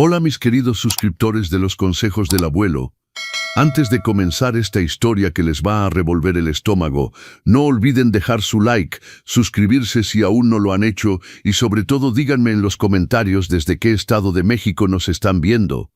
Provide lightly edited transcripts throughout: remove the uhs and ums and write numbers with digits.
Hola mis queridos suscriptores de los consejos del abuelo. Antes de comenzar esta historia que les va a revolver el estómago, no olviden dejar su like, suscribirse si aún no lo han hecho y sobre todo díganme en los comentarios desde qué estado de México nos están viendo.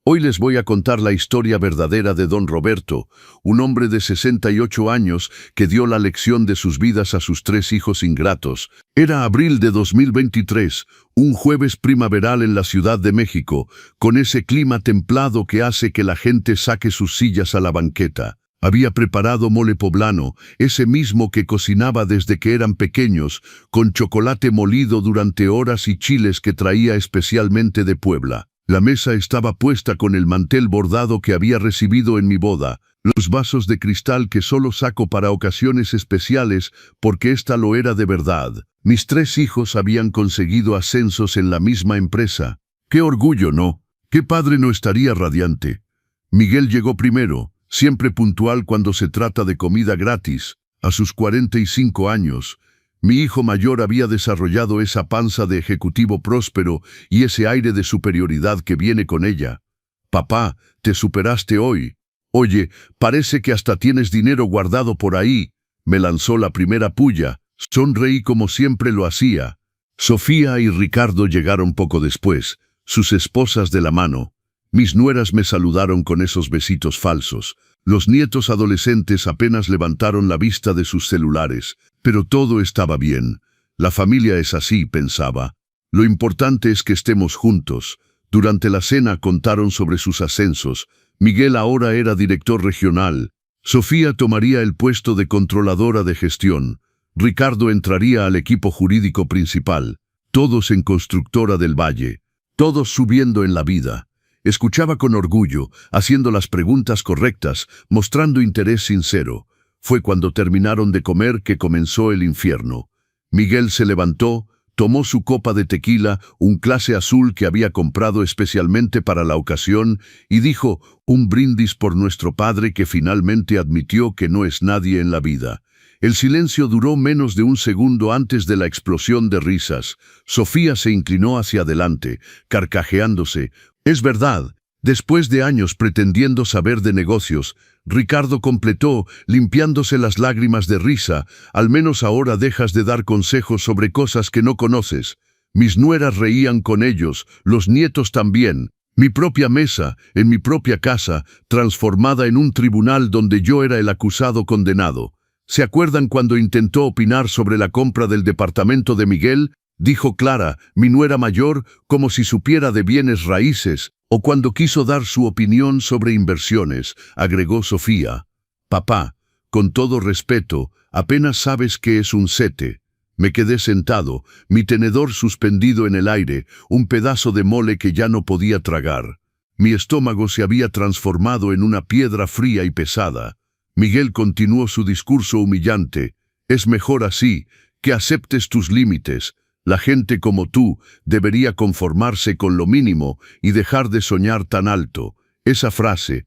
Hoy les voy a contar la historia verdadera de Don Roberto, un hombre de 68 años que dio la lección de sus vidas a sus 3 hijos ingratos. Era abril de 2023, un jueves primaveral en la Ciudad de México, con ese clima templado que hace que la gente saque sus sillas a la banqueta. Había preparado mole poblano, ese mismo que cocinaba desde que eran pequeños, con chocolate molido durante horas y chiles que traía especialmente de Puebla. La mesa estaba puesta con el mantel bordado que había recibido en mi boda, los vasos de cristal que solo saco para ocasiones especiales porque esta lo era de verdad. Mis 3 hijos habían conseguido ascensos en la misma empresa. ¡Qué orgullo, no! ¡Qué padre no estaría radiante! Miguel llegó primero, siempre puntual cuando se trata de comida gratis, a sus 45 años. Mi hijo mayor había desarrollado esa panza de ejecutivo próspero y ese aire de superioridad que viene con ella. «Papá, te superaste hoy. Oye, parece que hasta tienes dinero guardado por ahí», me lanzó la primera puya. Sonreí como siempre lo hacía. Sofía y Ricardo llegaron poco después, sus esposas de la mano. Mis nueras me saludaron con esos besitos falsos. Los nietos adolescentes apenas levantaron la vista de sus celulares, pero todo estaba bien. La familia es así, pensaba. Lo importante es que estemos juntos. Durante la cena contaron sobre sus ascensos. Miguel ahora era director regional. Sofía tomaría el puesto de controladora de gestión. Ricardo entraría al equipo jurídico principal. Todos en Constructora del Valle. Todos subiendo en la vida. Escuchaba con orgullo, haciendo las preguntas correctas, mostrando interés sincero. Fue cuando terminaron de comer que comenzó el infierno. Miguel se levantó, tomó su copa de tequila, un clase azul que había comprado especialmente para la ocasión, y dijo: «Un brindis por nuestro padre que finalmente admitió que no es nadie en la vida». El silencio duró menos de un segundo antes de la explosión de risas. Sofía se inclinó hacia adelante, carcajeándose. «Es verdad». Después de años pretendiendo saber de negocios, Ricardo completó, limpiándose las lágrimas de risa: «Al menos ahora dejas de dar consejos sobre cosas que no conoces». Mis nueras reían con ellos, los nietos también. Mi propia mesa, en mi propia casa, transformada en un tribunal donde yo era el acusado condenado. ¿Se acuerdan cuando intentó opinar sobre la compra del departamento de Miguel?, dijo Clara, mi nuera mayor, como si supiera de bienes raíces, o cuando quiso dar su opinión sobre inversiones, agregó Sofía. «Papá, con todo respeto, apenas sabes qué es un sete». Me quedé sentado, mi tenedor suspendido en el aire, un pedazo de mole que ya no podía tragar. Mi estómago se había transformado en una piedra fría y pesada. Miguel continuó su discurso humillante. «Es mejor así, que aceptes tus límites. La gente como tú debería conformarse con lo mínimo y dejar de soñar tan alto». Esa frase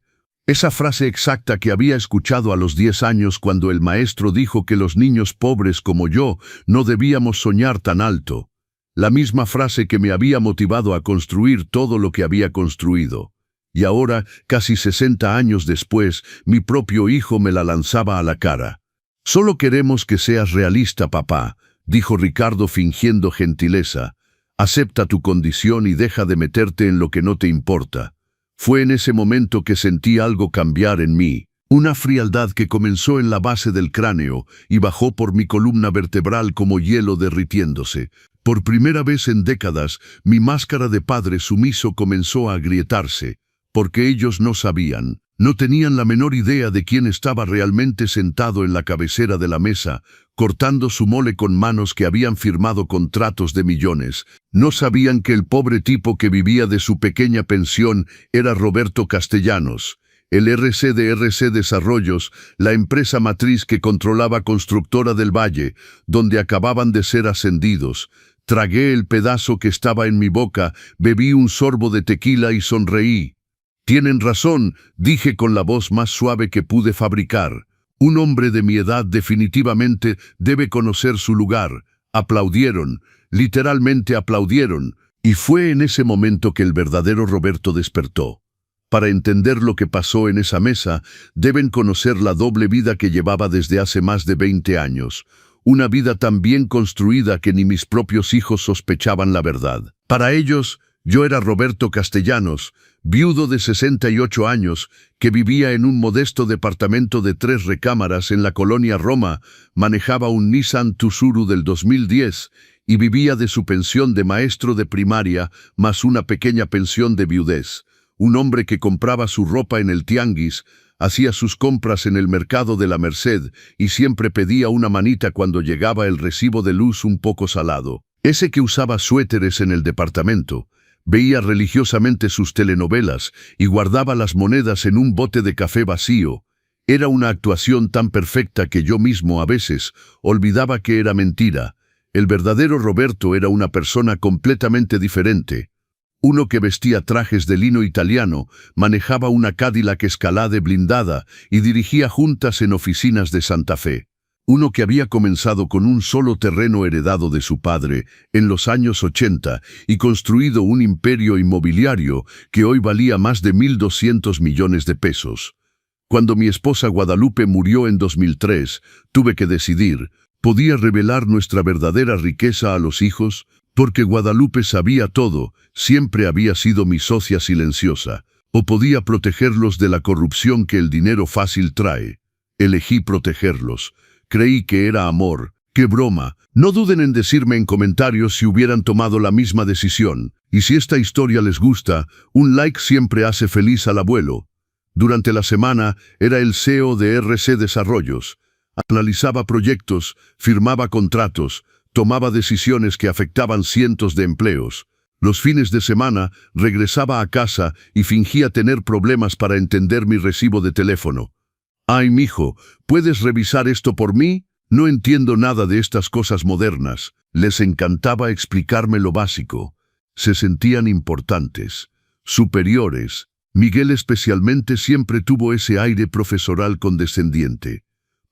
exacta que había escuchado a los 10 años cuando el maestro dijo que los niños pobres como yo no debíamos soñar tan alto. La misma frase que me había motivado a construir todo lo que había construido. Y ahora, casi 60 años después, mi propio hijo me la lanzaba a la cara. «Solo queremos que seas realista, papá», dijo Ricardo fingiendo gentileza. «Acepta tu condición y deja de meterte en lo que no te importa». Fue en ese momento que sentí algo cambiar en mí. Una frialdad que comenzó en la base del cráneo y bajó por mi columna vertebral como hielo derritiéndose. Por primera vez en décadas, mi máscara de padre sumiso comenzó a agrietarse. Porque ellos no sabían, no tenían la menor idea de quién estaba realmente sentado en la cabecera de la mesa, cortando su mole con manos que habían firmado contratos de millones. No sabían que el pobre tipo que vivía de su pequeña pensión era Roberto Castellanos, el RC de RC Desarrollos, la empresa matriz que controlaba Constructora del Valle, donde acababan de ser ascendidos. Tragué el pedazo que estaba en mi boca, bebí un sorbo de tequila y sonreí. «Tienen razón», dije con la voz más suave que pude fabricar. «Un hombre de mi edad definitivamente debe conocer su lugar». Aplaudieron, literalmente aplaudieron. Y fue en ese momento que el verdadero Roberto despertó. Para entender lo que pasó en esa mesa, deben conocer la doble vida que llevaba desde hace más de 20 años. Una vida tan bien construida que ni mis propios hijos sospechaban la verdad. Para ellos, yo era Roberto Castellanos, viudo de 68 años, que vivía en un modesto departamento de 3 recámaras en la colonia Roma, manejaba un Nissan Tuxuru del 2010 y vivía de su pensión de maestro de primaria más una pequeña pensión de viudez. Un hombre que compraba su ropa en el tianguis, hacía sus compras en el mercado de la Merced y siempre pedía una manita cuando llegaba el recibo de luz un poco salado. Ese que usaba suéteres en el departamento, veía religiosamente sus telenovelas y guardaba las monedas en un bote de café vacío. Era una actuación tan perfecta que yo mismo a veces olvidaba que era mentira. El verdadero Roberto era una persona completamente diferente. Uno que vestía trajes de lino italiano, manejaba una Cadillac Escalade blindada y dirigía juntas en oficinas de Santa Fe. Uno que había comenzado con un solo terreno heredado de su padre en los años 80 y construido un imperio inmobiliario que hoy valía más de 1.200 millones de pesos. Cuando mi esposa Guadalupe murió en 2003, tuve que decidir, ¿podía revelar nuestra verdadera riqueza a los hijos? Porque Guadalupe sabía todo, siempre había sido mi socia silenciosa, o podía protegerlos de la corrupción que el dinero fácil trae. Elegí protegerlos. Creí que era amor. ¡Qué broma! No duden en decirme en comentarios si hubieran tomado la misma decisión. Y si esta historia les gusta, un like siempre hace feliz al abuelo. Durante la semana era el CEO de RC Desarrollos. Analizaba proyectos, firmaba contratos, tomaba decisiones que afectaban cientos de empleos. Los fines de semana regresaba a casa y fingía tener problemas para entender mi recibo de teléfono. «Ay, mijo, ¿puedes revisar esto por mí? No entiendo nada de estas cosas modernas». Les encantaba explicarme lo básico. Se sentían importantes, superiores. Miguel especialmente siempre tuvo ese aire profesoral condescendiente.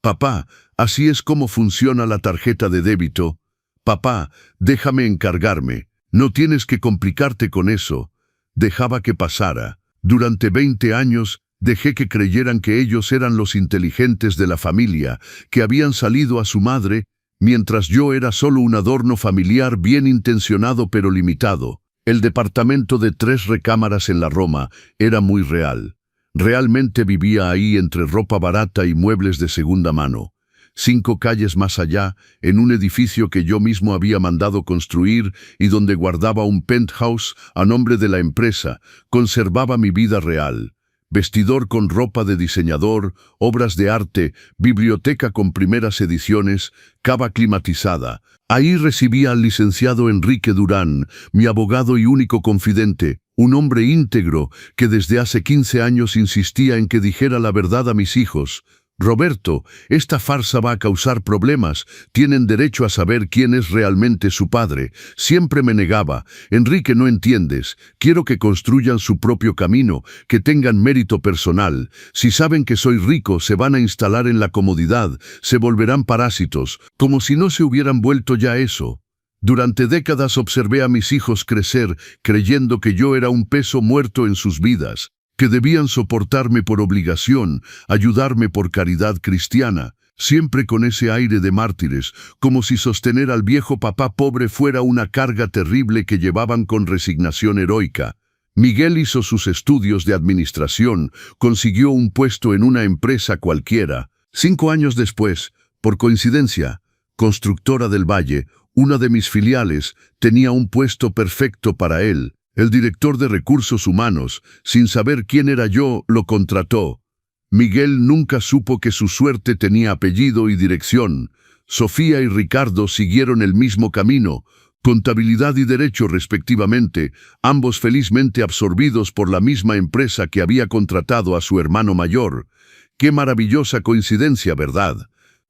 «Papá, así es como funciona la tarjeta de débito. Papá, déjame encargarme. No tienes que complicarte con eso». Dejaba que pasara. Durante 20 años, dejé que creyeran que ellos eran los inteligentes de la familia, que habían salido a su madre, mientras yo era solo un adorno familiar bien intencionado pero limitado. El departamento de 3 recámaras en la Roma era muy real. Realmente vivía ahí entre ropa barata y muebles de segunda mano. 5 calles más allá, en un edificio que yo mismo había mandado construir y donde guardaba un penthouse a nombre de la empresa, conservaba mi vida real. Vestidor con ropa de diseñador, obras de arte, biblioteca con primeras ediciones, cava climatizada. Ahí recibía al licenciado Enrique Durán, mi abogado y único confidente, un hombre íntegro que desde hace 15 años insistía en que dijera la verdad a mis hijos. «Roberto, esta farsa va a causar problemas. Tienen derecho a saber quién es realmente su padre». Siempre me negaba. «Enrique, no entiendes. Quiero que construyan su propio camino, que tengan mérito personal. Si saben que soy rico, se van a instalar en la comodidad, se volverán parásitos, como si no se hubieran vuelto ya eso». Durante décadas observé a mis hijos crecer, creyendo que yo era un peso muerto en sus vidas, que debían soportarme por obligación, ayudarme por caridad cristiana, siempre con ese aire de mártires, como si sostener al viejo papá pobre fuera una carga terrible que llevaban con resignación heroica. Miguel hizo sus estudios de administración, consiguió un puesto en una empresa cualquiera. 5 años después, por coincidencia, Constructora del Valle, una de mis filiales, tenía un puesto perfecto para él. El director de recursos humanos, sin saber quién era yo, lo contrató. Miguel nunca supo que su suerte tenía apellido y dirección. Sofía y Ricardo siguieron el mismo camino, contabilidad y derecho respectivamente, ambos felizmente absorbidos por la misma empresa que había contratado a su hermano mayor. ¡Qué maravillosa coincidencia, ¿verdad?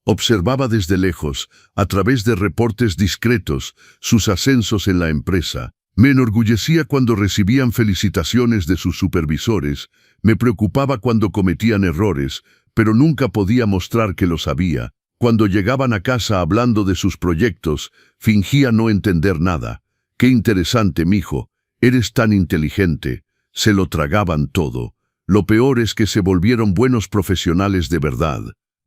Observaba desde lejos, a través de reportes discretos, sus ascensos en la empresa. Me enorgullecía cuando recibían felicitaciones de sus supervisores, me preocupaba cuando cometían errores, pero nunca podía mostrar que lo sabía. Cuando llegaban a casa hablando de sus proyectos, fingía no entender nada. Qué interesante, mijo. Eres tan inteligente. Se lo tragaban todo. Lo peor es que se volvieron buenos profesionales de verdad.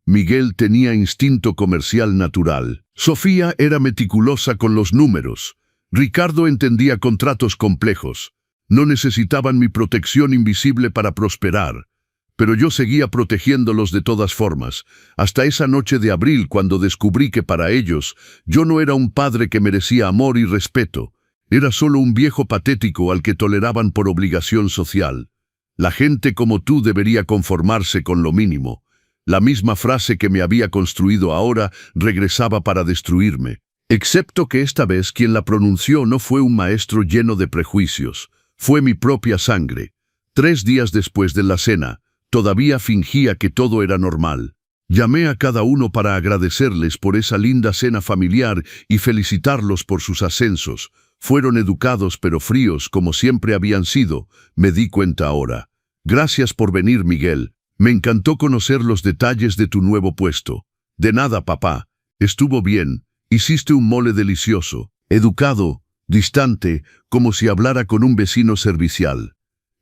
Miguel tenía instinto comercial natural. Sofía era meticulosa con los números. Ricardo entendía contratos complejos. No necesitaban mi protección invisible para prosperar. Pero yo seguía protegiéndolos de todas formas, hasta esa noche de abril cuando descubrí que para ellos yo no era un padre que merecía amor y respeto. Era solo un viejo patético al que toleraban por obligación social. La gente como tú debería conformarse con lo mínimo. La misma frase que me había construido ahora regresaba para destruirme. Excepto que esta vez quien la pronunció no fue un maestro lleno de prejuicios. Fue mi propia sangre. 3 días después de la cena, todavía fingía que todo era normal. Llamé a cada uno para agradecerles por esa linda cena familiar y felicitarlos por sus ascensos. Fueron educados pero fríos como siempre habían sido, me di cuenta ahora. Gracias por venir, Miguel. Me encantó conocer los detalles de tu nuevo puesto. De nada, papá. Estuvo bien. Hiciste un mole delicioso. Educado, distante, como si hablara con un vecino servicial.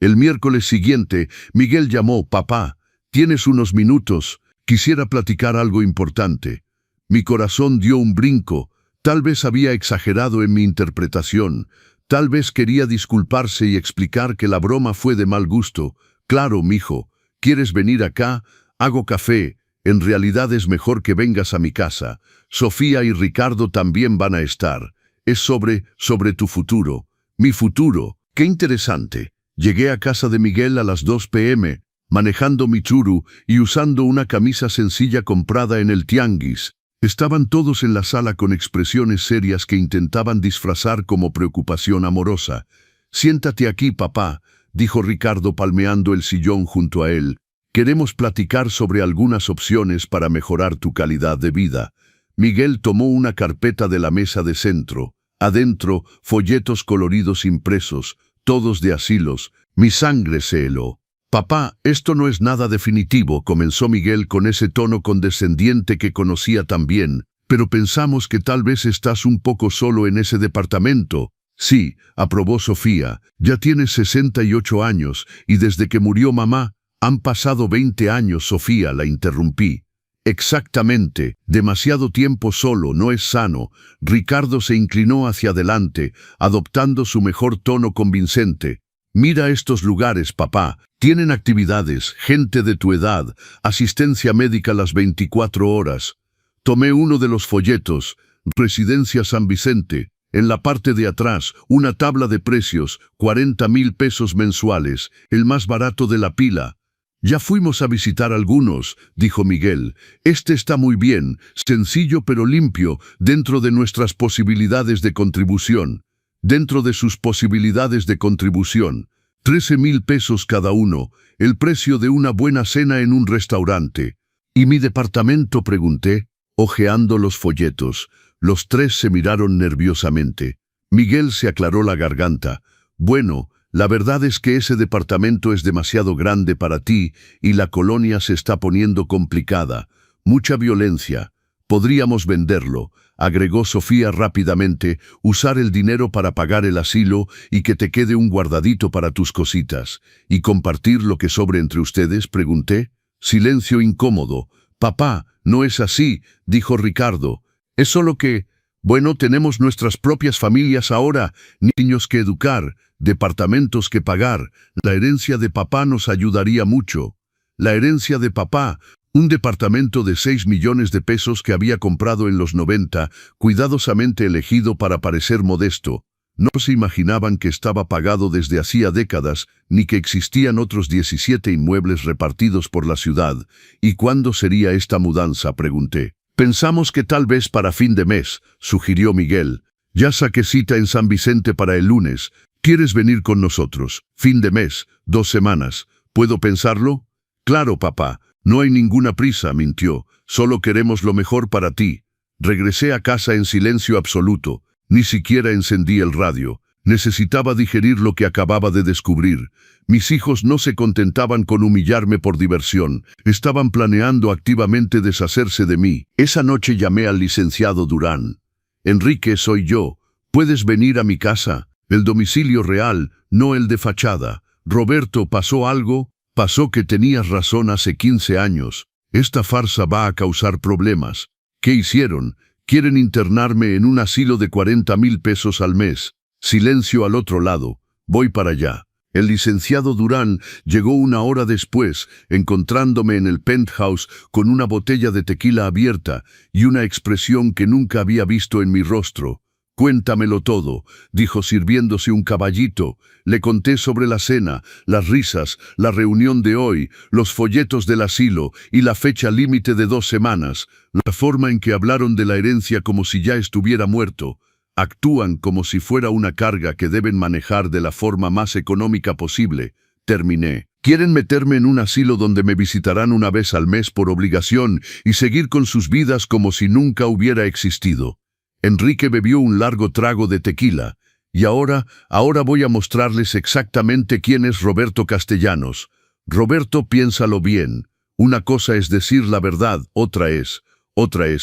El miércoles siguiente, Miguel llamó: papá, ¿tienes unos minutos? Quisiera platicar algo importante. Mi corazón dio un brinco. Tal vez había exagerado en mi interpretación. Tal vez quería disculparse y explicar que la broma fue de mal gusto. Claro, mijo. ¿Quieres venir acá? Hago café. En realidad es mejor que vengas a mi casa. Sofía y Ricardo también van a estar. Es sobre tu futuro. Mi futuro. Qué interesante. Llegué a casa de Miguel a las 2 p.m., manejando mi churu y usando una camisa sencilla comprada en el tianguis. Estaban todos en la sala con expresiones serias que intentaban disfrazar como preocupación amorosa. Siéntate aquí, papá, dijo Ricardo palmeando el sillón junto a él. Queremos platicar sobre algunas opciones para mejorar tu calidad de vida. Miguel tomó una carpeta de la mesa de centro. Adentro, folletos coloridos impresos, todos de asilos. Mi sangre se heló. Papá, esto no es nada definitivo, comenzó Miguel con ese tono condescendiente que conocía tan bien, pero pensamos que tal vez estás un poco solo en ese departamento. Sí, aprobó Sofía, ya tienes 68 años, y desde que murió mamá, han pasado 20 años, Sofía, la interrumpí. Exactamente, demasiado tiempo solo no es sano. Ricardo se inclinó hacia adelante, adoptando su mejor tono convincente. Mira estos lugares, papá. Tienen actividades, gente de tu edad, asistencia médica las 24 horas. Tomé uno de los folletos, Residencia San Vicente. En la parte de atrás, una tabla de precios, 40,000 pesos mensuales, el más barato de la pila. Ya fuimos a visitar algunos, dijo Miguel. Este está muy bien, sencillo pero limpio, dentro de nuestras posibilidades de contribución. Dentro de sus posibilidades de contribución. 13,000 pesos cada uno, el precio de una buena cena en un restaurante. ¿Y mi departamento?, pregunté, hojeando los folletos. Los tres se miraron nerviosamente. Miguel se aclaró la garganta. Bueno, la verdad es que ese departamento es demasiado grande para ti y la colonia se está poniendo complicada. Mucha violencia. Podríamos venderlo, agregó Sofía rápidamente, usar el dinero para pagar el asilo y que te quede un guardadito para tus cositas. ¿Y compartir lo que sobre entre ustedes?, pregunté. Silencio incómodo. Papá, no es así, dijo Ricardo. Es solo que, bueno, tenemos nuestras propias familias ahora, niños que educar, departamentos que pagar. La herencia de papá nos ayudaría mucho. La herencia de papá, un departamento de 6 millones de pesos que había comprado en los 90, cuidadosamente elegido para parecer modesto. No se imaginaban que estaba pagado desde hacía décadas, ni que existían otros 17 inmuebles repartidos por la ciudad. ¿Y cuándo sería esta mudanza?, pregunté. Pensamos que tal vez para fin de mes, sugirió Miguel. Ya saqué cita en San Vicente para el lunes. ¿Quieres venir con nosotros? Fin de mes, 2 semanas. ¿Puedo pensarlo? Claro, papá. No hay ninguna prisa, mintió. Solo queremos lo mejor para ti. Regresé a casa en silencio absoluto. Ni siquiera encendí el radio. Necesitaba digerir lo que acababa de descubrir. Mis hijos no se contentaban con humillarme por diversión. Estaban planeando activamente deshacerse de mí. Esa noche llamé al licenciado Durán. Enrique, soy yo. Puedes venir a mi casa, el domicilio real, no el de fachada. Roberto, ¿pasó algo? Pasó que tenías razón hace 15 años. Esta farsa va a causar problemas. ¿Qué hicieron? Quieren internarme en un asilo de 40,000 pesos al mes. Silencio al otro lado. Voy para allá. El licenciado Durán llegó 1 hora después, encontrándome en el penthouse con una botella de tequila abierta y una expresión que nunca había visto en mi rostro. «Cuéntamelo todo», dijo sirviéndose un caballito. Le conté sobre la cena, las risas, la reunión de hoy, los folletos del asilo y la fecha límite de 2 semanas, la forma en que hablaron de la herencia como si ya estuviera muerto. Actúan como si fuera una carga que deben manejar de la forma más económica posible. Terminé. Quieren meterme en un asilo donde me visitarán 1 vez al mes por obligación y seguir con sus vidas como si nunca hubiera existido. Enrique bebió un largo trago de tequila. Y ahora voy a mostrarles exactamente quién es Roberto Castellanos. Roberto, piénsalo bien. Una cosa es decir la verdad, otra es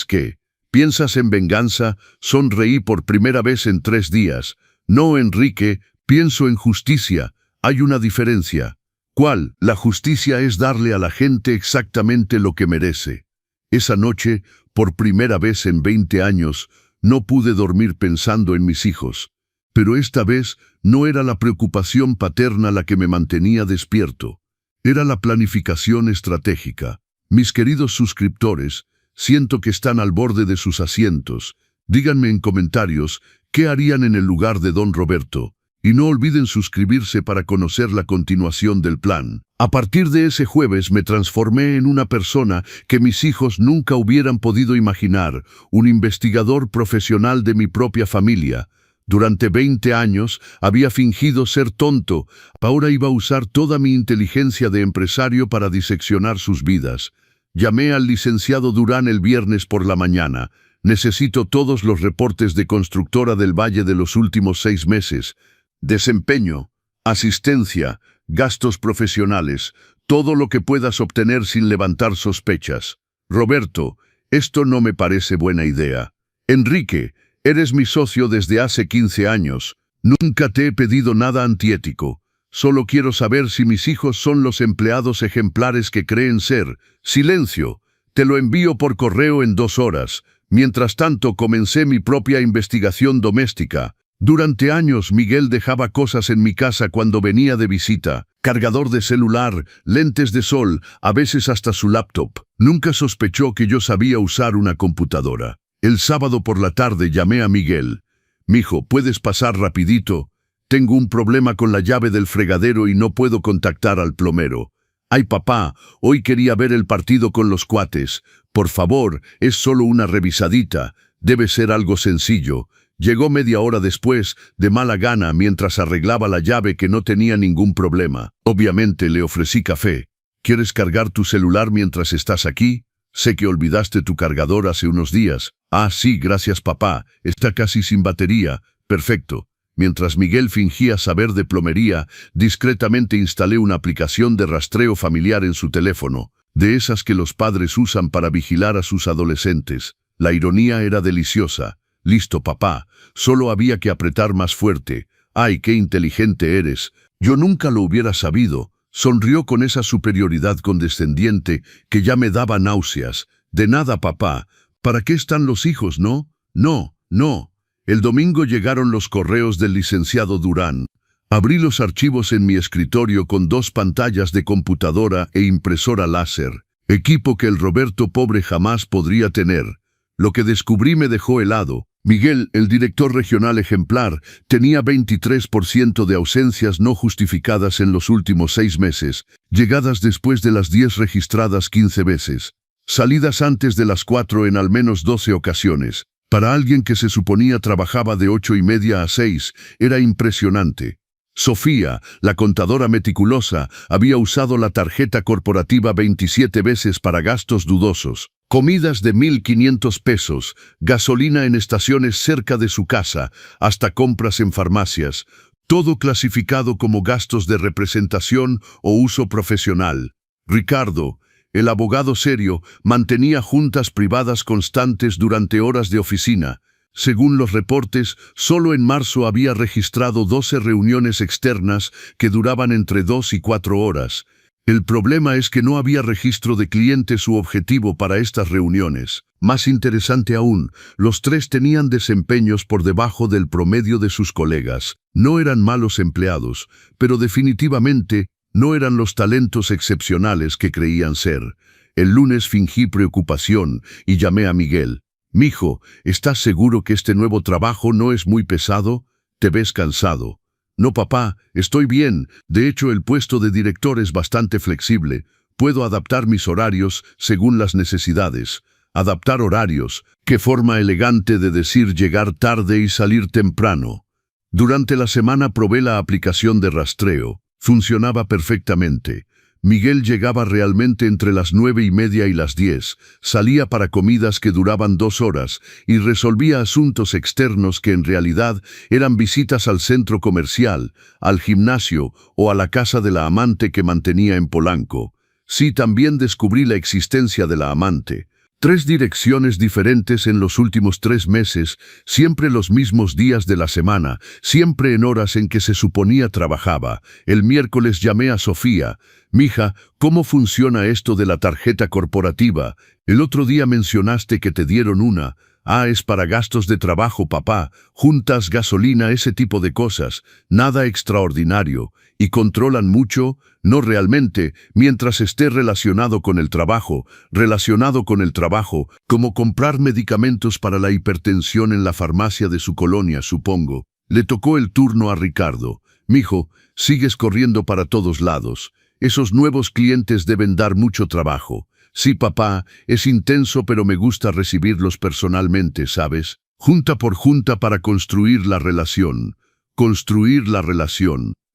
que... ¿Piensas en venganza? Sonreí por primera vez en 3 días. No, Enrique, pienso en justicia. Hay una diferencia. ¿Cuál? La justicia es darle a la gente exactamente lo que merece. Esa noche, por primera vez en 20 años, no pude dormir pensando en mis hijos. Pero esta vez no era la preocupación paterna la que me mantenía despierto. Era la planificación estratégica. Mis queridos suscriptores, siento que están al borde de sus asientos. Díganme en comentarios qué harían en el lugar de don Roberto. Y no olviden suscribirse para conocer la continuación del plan. A partir de ese jueves me transformé en una persona que mis hijos nunca hubieran podido imaginar, un investigador profesional de mi propia familia. Durante 20 años había fingido ser tonto, ahora iba a usar toda mi inteligencia de empresario para diseccionar sus vidas. Llamé al licenciado Durán el viernes por la mañana. Necesito todos los reportes de constructora del Valle de los últimos 6 meses. Desempeño, asistencia, gastos profesionales, todo lo que puedas obtener sin levantar sospechas. Roberto, esto no me parece buena idea. Enrique, eres mi socio desde hace 15 años. Nunca te he pedido nada antiético. Solo quiero saber si mis hijos son los empleados ejemplares que creen ser. Silencio. Te lo envío por correo en 2 horas. Mientras tanto, comencé mi propia investigación doméstica. Durante años, Miguel dejaba cosas en mi casa cuando venía de visita. Cargador de celular, lentes de sol, a veces hasta su laptop. Nunca sospechó que yo sabía usar una computadora. El sábado por la tarde llamé a Miguel. «Mijo, ¿puedes pasar rapidito? Tengo un problema con la llave del fregadero y no puedo contactar al plomero». «Ay, papá, hoy quería ver el partido con los cuates. Por favor, es solo una revisadita. Debe ser algo sencillo». Llegó media hora después, de mala gana, mientras arreglaba la llave que no tenía ningún problema. Obviamente le ofrecí café. «¿Quieres cargar tu celular mientras estás aquí? Sé que olvidaste tu cargador hace unos días». «Ah, sí, gracias papá. Está casi sin batería». «Perfecto». Mientras Miguel fingía saber de plomería, discretamente instalé una aplicación de rastreo familiar en su teléfono, de esas que los padres usan para vigilar a sus adolescentes. La ironía era deliciosa. «Listo, papá. Solo había que apretar más fuerte». «Ay, qué inteligente eres. Yo nunca lo hubiera sabido». Sonrió con esa superioridad condescendiente que ya me daba náuseas. «De nada, papá. ¿Para qué están los hijos, no?» «No». El domingo llegaron los correos del licenciado Durán. Abrí los archivos en mi escritorio con 2 pantallas de computadora e impresora láser. Equipo que el Roberto pobre jamás podría tener. Lo que descubrí me dejó helado. Miguel, el director regional ejemplar, tenía 23% de ausencias no justificadas en los últimos 6 meses, llegadas después de las 10 registradas 15 veces, salidas antes de las 4 en al menos 12 ocasiones. Para alguien que se suponía trabajaba de 8:30 a 6, era impresionante. Sofía, la contadora meticulosa, había usado la tarjeta corporativa 27 veces para gastos dudosos. Comidas de 1.500 pesos, gasolina en estaciones cerca de su casa, hasta compras en farmacias, todo clasificado como gastos de representación o uso profesional. Ricardo, el abogado serio, mantenía juntas privadas constantes durante horas de oficina. Según los reportes, solo en marzo había registrado 12 reuniones externas que duraban entre 2 y 4 horas. El problema es que no había registro de clientes u objetivo para estas reuniones. Más interesante aún, los 3 tenían desempeños por debajo del promedio de sus colegas. No eran malos empleados, pero definitivamente no eran los talentos excepcionales que creían ser. El lunes fingí preocupación y llamé a Miguel. «Mijo, ¿estás seguro que este nuevo trabajo no es muy pesado? ¿Te ves cansado?» «No, papá, estoy bien. De hecho, el puesto de director es bastante flexible. Puedo adaptar mis horarios según las necesidades». Adaptar horarios. Qué forma elegante de decir llegar tarde y salir temprano. Durante la semana probé la aplicación de rastreo. Funcionaba perfectamente. Miguel llegaba realmente entre las 9:30 y las 10, salía para comidas que duraban 2 horas y resolvía asuntos externos que en realidad eran visitas al centro comercial, al gimnasio o a la casa de la amante que mantenía en Polanco. Sí, también descubrí la existencia de la amante. 3 direcciones diferentes en los últimos 3 meses, siempre los mismos días de la semana, siempre en horas en que se suponía trabajaba. El miércoles llamé a Sofía. «Mija, ¿cómo funciona esto de la tarjeta corporativa? El otro día mencionaste que te dieron una». «Ah, es para gastos de trabajo, papá, juntas, gasolina, ese tipo de cosas. Nada extraordinario. ¿Y controlan mucho?» «No realmente, mientras esté relacionado con el trabajo, como comprar medicamentos para la hipertensión en la farmacia de su colonia, supongo». Le tocó el turno a Ricardo. «Mijo, sigues corriendo para todos lados. Esos nuevos clientes deben dar mucho trabajo». «Sí, papá, es intenso, pero me gusta recibirlos personalmente, ¿sabes? Junta por junta para construir la relación.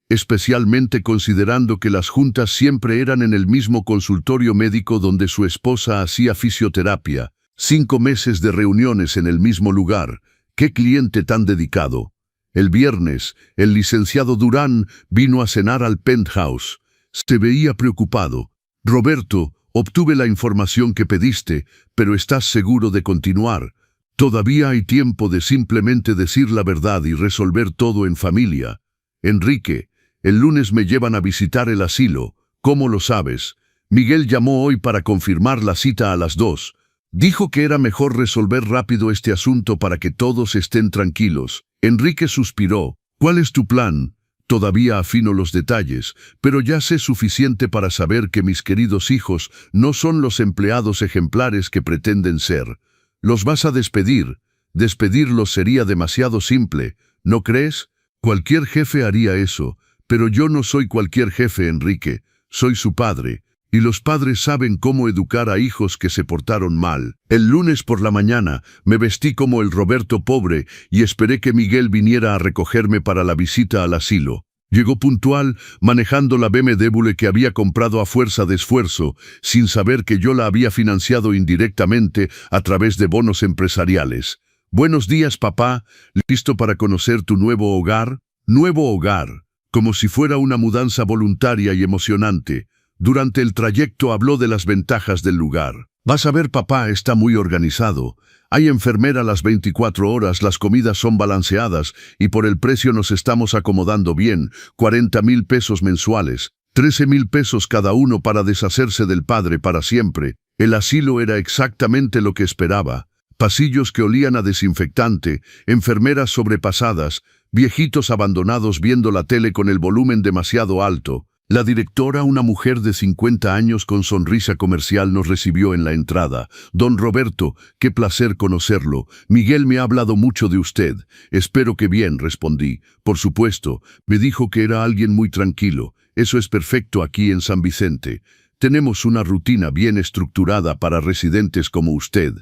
Especialmente considerando que las juntas siempre eran en el mismo consultorio médico donde su esposa hacía fisioterapia. 5 meses de reuniones en el mismo lugar. ¡Qué cliente tan dedicado! El viernes, el licenciado Durán vino a cenar al penthouse. Se veía preocupado. «Roberto, obtuve la información que pediste, pero ¿estás seguro de continuar? Todavía hay tiempo de simplemente decir la verdad y resolver todo en familia. Enrique, el lunes me llevan a visitar el asilo. ¿Cómo lo sabes? Miguel llamó hoy para confirmar la cita a las 2. Dijo que era mejor resolver rápido este asunto para que todos estén tranquilos». Enrique suspiró. «¿Cuál es tu plan?» «Todavía afino los detalles, pero ya sé suficiente para saber que mis queridos hijos no son los empleados ejemplares que pretenden ser. Los vas a despedir. Despedirlos sería demasiado simple, ¿no crees? Cualquier jefe haría eso, pero yo no soy cualquier jefe, Enrique. Soy su padre, y los padres saben cómo educar a hijos que se portaron mal». El lunes por la mañana me vestí como el Roberto pobre y esperé que Miguel viniera a recogerme para la visita al asilo. Llegó puntual, manejando la BMW que había comprado a fuerza de esfuerzo, sin saber que yo la había financiado indirectamente a través de bonos empresariales. «Buenos días, papá. ¿Listo para conocer tu nuevo hogar?» Nuevo hogar, como si fuera una mudanza voluntaria y emocionante. Durante el trayecto habló de las ventajas del lugar. «Vas a ver, papá, está muy organizado. Hay enfermera las 24 horas, las comidas son balanceadas y por el precio nos estamos acomodando bien. 40,000 pesos mensuales, 13,000 pesos cada uno para deshacerse del padre para siempre». El asilo era exactamente lo que esperaba. Pasillos que olían a desinfectante, enfermeras sobrepasadas, viejitos abandonados viendo la tele con el volumen demasiado alto. La directora, una mujer de 50 años con sonrisa comercial, nos recibió en la entrada. «Don Roberto, qué placer conocerlo. Miguel me ha hablado mucho de usted». «Espero que bien», respondí. «Por supuesto, me dijo que era alguien muy tranquilo. Eso es perfecto aquí en San Vicente. Tenemos una rutina bien estructurada para residentes como usted».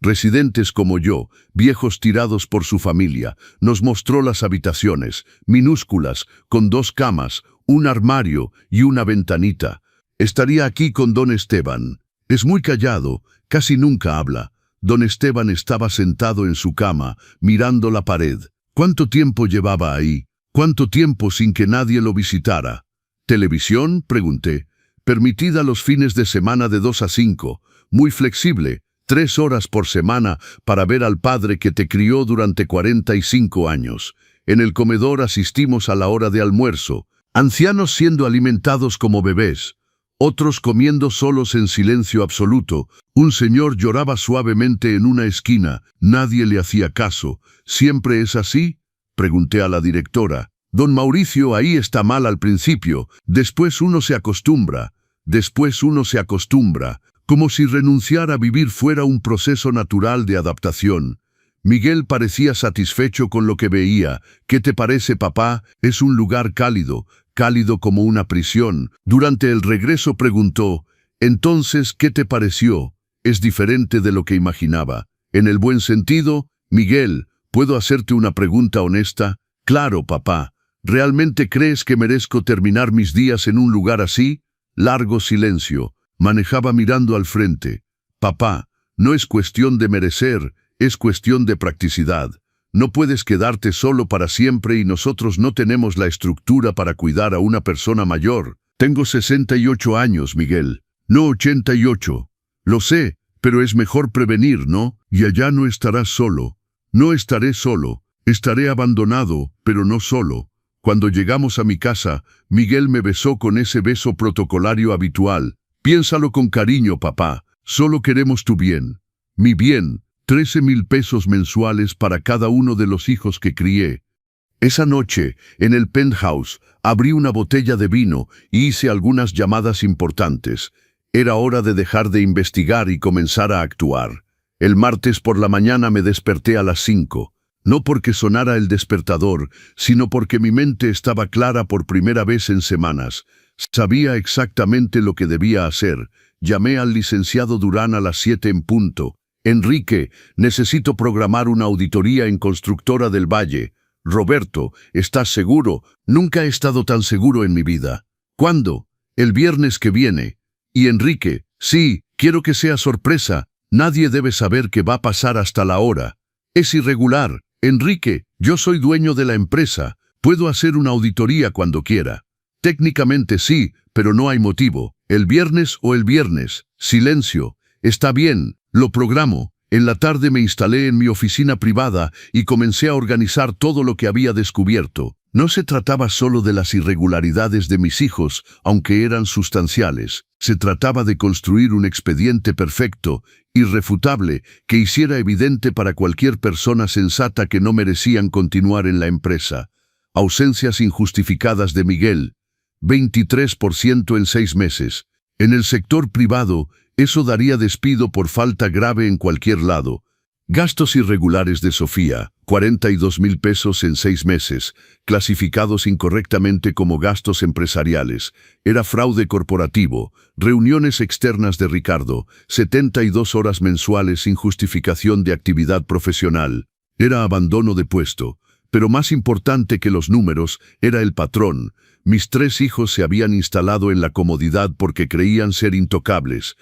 Residentes como yo, viejos tirados por su familia. Nos mostró las habitaciones, minúsculas, con 2 camas, un armario y una ventanita. «Estaría aquí con don Esteban. Es muy callado, casi nunca habla». Don Esteban estaba sentado en su cama, mirando la pared. ¿Cuánto tiempo llevaba ahí? ¿Cuánto tiempo sin que nadie lo visitara? «¿Televisión?», pregunté. «Permitida los fines de semana de 2 a 5. Muy flexible. 3 horas por semana para ver al padre que te crió durante 45 años. En el comedor asistimos a la hora de almuerzo, ancianos siendo alimentados como bebés, otros comiendo solos en silencio absoluto. Un señor lloraba suavemente en una esquina, nadie le hacía caso. ¿Siempre es así?, pregunté a la directora. Don Mauricio, ahí está mal al principio, después uno se acostumbra, como si renunciar a vivir fuera un proceso natural de adaptación. Miguel parecía satisfecho con lo que veía. ¿Qué te parece, papá? Es un lugar cálido, cálido como una prisión. Durante el regreso preguntó, entonces, ¿qué te pareció? Es diferente de lo que imaginaba. En el buen sentido. Miguel, ¿puedo hacerte una pregunta honesta? Claro, papá. ¿Realmente crees que merezco terminar mis días en un lugar así? Largo silencio. Manejaba mirando al frente. Papá, no es cuestión de merecer, es cuestión de practicidad. No puedes quedarte solo para siempre y nosotros no tenemos la estructura para cuidar a una persona mayor. Tengo 68 años, Miguel, no 88. Lo sé, pero es mejor prevenir, ¿no? Y allá no estarás solo. No estaré solo. Estaré abandonado, pero no solo. Cuando llegamos a mi casa, Miguel me besó con ese beso protocolario habitual. Piénsalo con cariño, papá. Solo queremos tu bien. Mi bien. 13,000 pesos mensuales para cada uno de los hijos que crié. Esa noche, en el penthouse, abrí una botella de vino y hice algunas llamadas importantes. Era hora de dejar de investigar y comenzar a actuar. El martes por la mañana me desperté a las 5. No porque sonara el despertador, sino porque mi mente estaba clara por primera vez en semanas. Sabía exactamente lo que debía hacer. Llamé al licenciado Durán a las 7 en punto. Enrique, necesito programar una auditoría en Constructora del Valle. Roberto, ¿estás seguro? Nunca he estado tan seguro en mi vida. ¿Cuándo? El viernes que viene. Y Enrique, sí, quiero que sea sorpresa. Nadie debe saber qué va a pasar hasta la hora. Es irregular. Enrique, yo soy dueño de la empresa. Puedo hacer una auditoría cuando quiera. Técnicamente sí, pero no hay motivo. ¿El viernes o el viernes? Silencio. Está bien, lo programo. En la tarde me instalé en mi oficina privada y comencé a organizar todo lo que había descubierto. No se trataba solo de las irregularidades de mis hijos, aunque eran sustanciales. Se trataba de construir un expediente perfecto, irrefutable, que hiciera evidente para cualquier persona sensata que no merecían continuar en la empresa. Ausencias injustificadas de Miguel. 23% en 6 meses. En el sector privado, eso daría despido por falta grave en cualquier lado. Gastos irregulares de Sofía, 42,000 pesos en 6 meses, clasificados incorrectamente como gastos empresariales. Era fraude corporativo. Reuniones externas de Ricardo, 72 horas mensuales sin justificación de actividad profesional. Era abandono de puesto. Pero más importante que los números era el patrón. Mis 3 hijos se habían instalado en la comodidad porque creían ser intocables.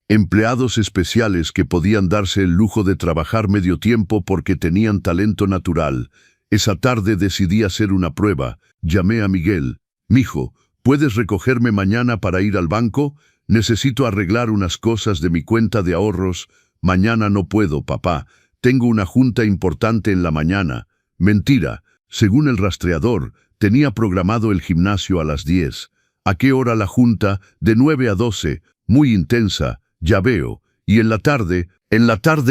Empleados especiales que podían darse el lujo de trabajar medio tiempo porque tenían talento natural. Esa tarde decidí hacer una prueba. Llamé a Miguel. Mijo, ¿puedes recogerme mañana para ir al banco? Necesito arreglar unas cosas de mi cuenta de ahorros. Mañana no puedo, papá. Tengo una junta importante en la mañana. Mentira. Según el rastreador, tenía programado el gimnasio a las 10. ¿A qué hora la junta? De 9 a 12. Muy intensa. Ya veo. Y en la tarde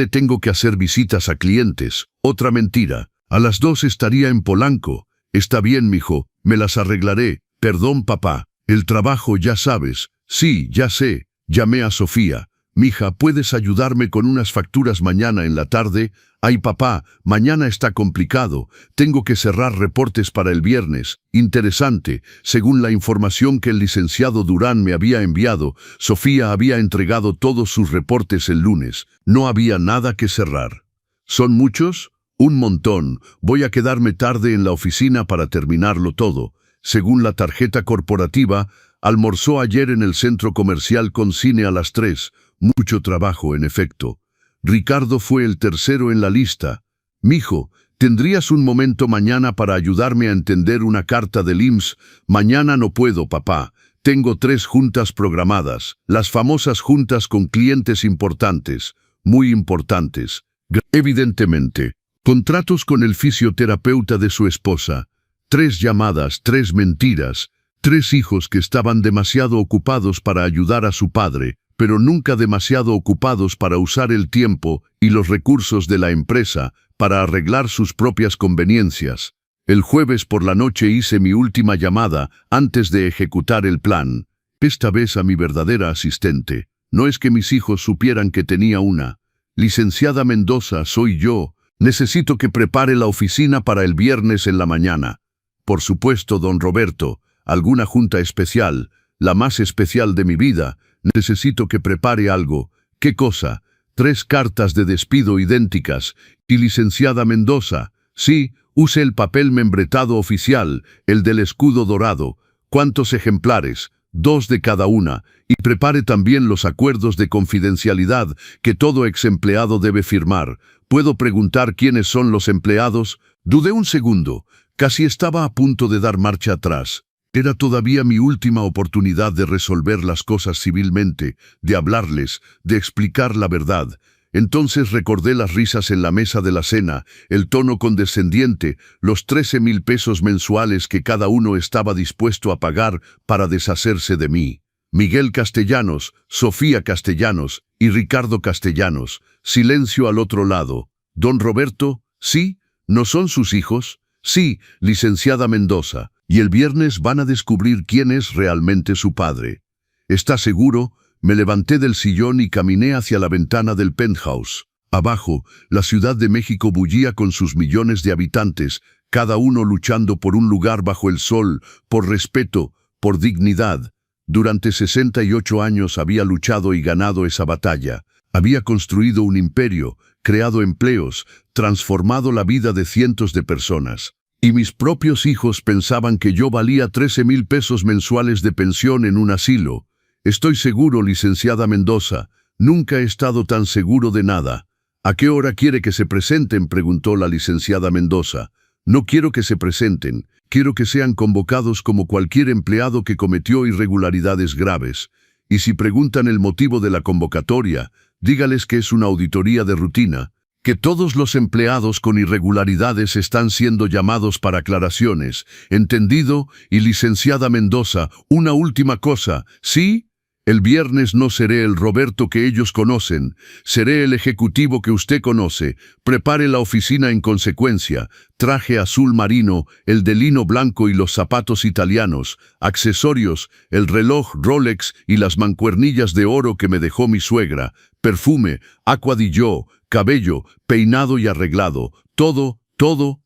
tengo que hacer visitas a clientes. Otra mentira. A las 2 estaría en Polanco. Está bien, mijo, me las arreglaré. Perdón, papá. El trabajo, ya sabes. Sí, ya sé. Llamé a Sofía. Mija, ¿puedes ayudarme con unas facturas mañana en la tarde? Ay, papá, mañana está complicado. Tengo que cerrar reportes para el viernes. Interesante. Según la información que el licenciado Durán me había enviado, Sofía había entregado todos sus reportes el lunes. No había nada que cerrar. ¿Son muchos? Un montón. Voy a quedarme tarde en la oficina para terminarlo todo. Según la tarjeta corporativa, almorzó ayer en el centro comercial con cine a las 3. Mucho trabajo, en efecto. Ricardo fue el tercero en la lista. Mijo, ¿tendrías un momento mañana para ayudarme a entender una carta del IMSS? Mañana no puedo, papá. Tengo 3 juntas programadas, las famosas juntas con clientes importantes. muy importantes. Evidentemente, contratos con el fisioterapeuta de su esposa, 3 llamadas, 3 mentiras, 3 hijos que estaban demasiado ocupados para ayudar a su padre, pero nunca demasiado ocupados para usar el tiempo y los recursos de la empresa para arreglar sus propias conveniencias. El jueves por la noche hice mi última llamada antes de ejecutar el plan, esta vez a mi verdadera asistente. No es que mis hijos supieran que tenía una. Licenciada Mendoza, soy yo. Necesito que prepare la oficina para el viernes en la mañana. Por supuesto, don Roberto, alguna junta especial, la más especial de mi vida. Necesito que prepare algo. ¿Qué cosa? 3 cartas de despido idénticas. Y licenciada Mendoza, sí, use el papel membretado oficial, el del escudo dorado. ¿Cuántos ejemplares? 2 de cada una. Y prepare también los acuerdos de confidencialidad que todo ex empleado debe firmar. ¿Puedo preguntar quiénes son los empleados? Dudé un segundo. Casi estaba a punto de dar marcha atrás. Era todavía mi última oportunidad de resolver las cosas civilmente, de hablarles, de explicar la verdad. Entonces recordé las risas en la mesa de la cena, el tono condescendiente, los 13,000 pesos mensuales que cada uno estaba dispuesto a pagar para deshacerse de mí. Miguel Castellanos, Sofía Castellanos y Ricardo Castellanos. Silencio al otro lado. ¿Don Roberto? ¿Sí? ¿No son sus hijos? Sí, licenciada Mendoza. Y el viernes van a descubrir quién es realmente su padre. ¿Está seguro? Me levanté del sillón y caminé hacia la ventana del penthouse. Abajo, la Ciudad de México bullía con sus millones de habitantes, cada uno luchando por un lugar bajo el sol, por respeto, por dignidad. Durante 68 años había luchado y ganado esa batalla. Había construido un imperio, creado empleos, transformado la vida de cientos de personas. Y mis propios hijos pensaban que yo valía 13,000 pesos mensuales de pensión en un asilo. Estoy seguro, licenciada Mendoza, nunca he estado tan seguro de nada. ¿A qué hora quiere que se presenten?, preguntó la licenciada Mendoza. No quiero que se presenten, quiero que sean convocados como cualquier empleado que cometió irregularidades graves. Y si preguntan el motivo de la convocatoria, dígales que es una auditoría de rutina, que todos los empleados con irregularidades están siendo llamados para aclaraciones. ¿Entendido? Y licenciada Mendoza, una última cosa, ¿sí? El viernes no seré el Roberto que ellos conocen, seré el ejecutivo que usted conoce. Prepare la oficina en consecuencia, traje azul marino, el de lino blanco y los zapatos italianos, accesorios, el reloj Rolex y las mancuernillas de oro que me dejó mi suegra, perfume, agua di yo, cabello, peinado y arreglado, todo.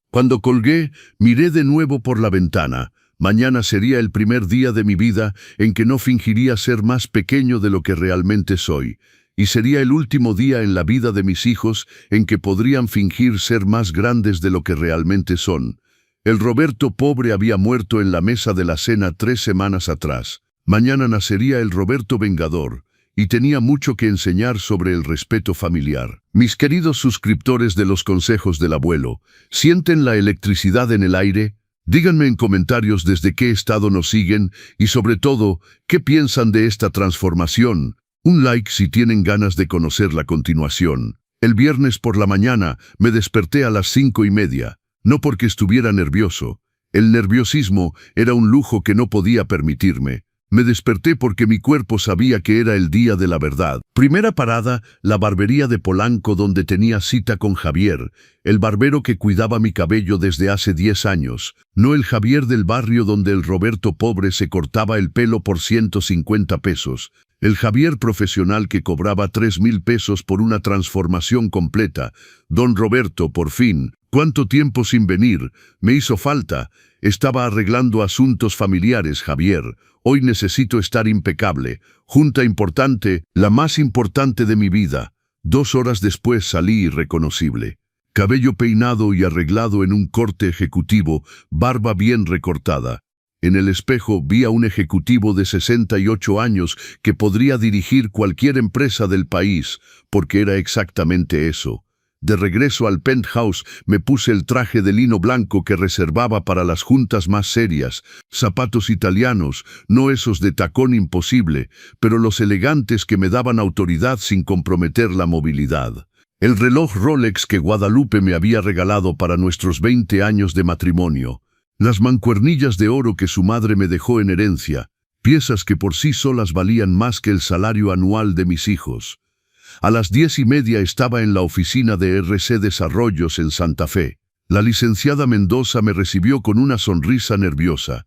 Cuando colgué, miré de nuevo por la ventana. Mañana sería el primer día de mi vida en que no fingiría ser más pequeño de lo que realmente soy, y sería el último día en la vida de mis hijos en que podrían fingir ser más grandes de lo que realmente son. El Roberto pobre había muerto en la mesa de la cena 3 semanas atrás. Mañana nacería el Roberto vengador, y tenía mucho que enseñar sobre el respeto familiar. Mis queridos suscriptores de los consejos del abuelo, ¿sienten la electricidad en el aire? Díganme en comentarios desde qué estado nos siguen y sobre todo, ¿qué piensan de esta transformación? Un like si tienen ganas de conocer la continuación. El viernes por la mañana me desperté a las 5:30, no porque estuviera nervioso. El nerviosismo era un lujo que no podía permitirme. Me desperté porque mi cuerpo sabía que era el día de la verdad. Primera parada, la barbería de Polanco donde tenía cita con Javier, el barbero que cuidaba mi cabello desde hace 10 años, no el Javier del barrio donde el Roberto pobre se cortaba el pelo por 150 pesos, el Javier profesional que cobraba 3,000 pesos por una transformación completa. Don Roberto, por fin, ¿cuánto tiempo sin venir? Me hizo falta. Estaba arreglando asuntos familiares, Javier. Hoy necesito estar impecable. Junta importante, la más importante de mi vida. 2 horas después salí irreconocible. Cabello peinado y arreglado en un corte ejecutivo, barba bien recortada. En el espejo vi a un ejecutivo de 68 años que podría dirigir cualquier empresa del país, porque era exactamente eso. De regreso al penthouse, me puse el traje de lino blanco que reservaba para las juntas más serias, zapatos italianos, no esos de tacón imposible, pero los elegantes que me daban autoridad sin comprometer la movilidad. El reloj Rolex que Guadalupe me había regalado para nuestros 20 años de matrimonio. Las mancuernillas de oro que su madre me dejó en herencia, piezas que por sí solas valían más que el salario anual de mis hijos. A las 10:30 estaba en la oficina de RC Desarrollos en Santa Fe. La licenciada Mendoza me recibió con una sonrisa nerviosa.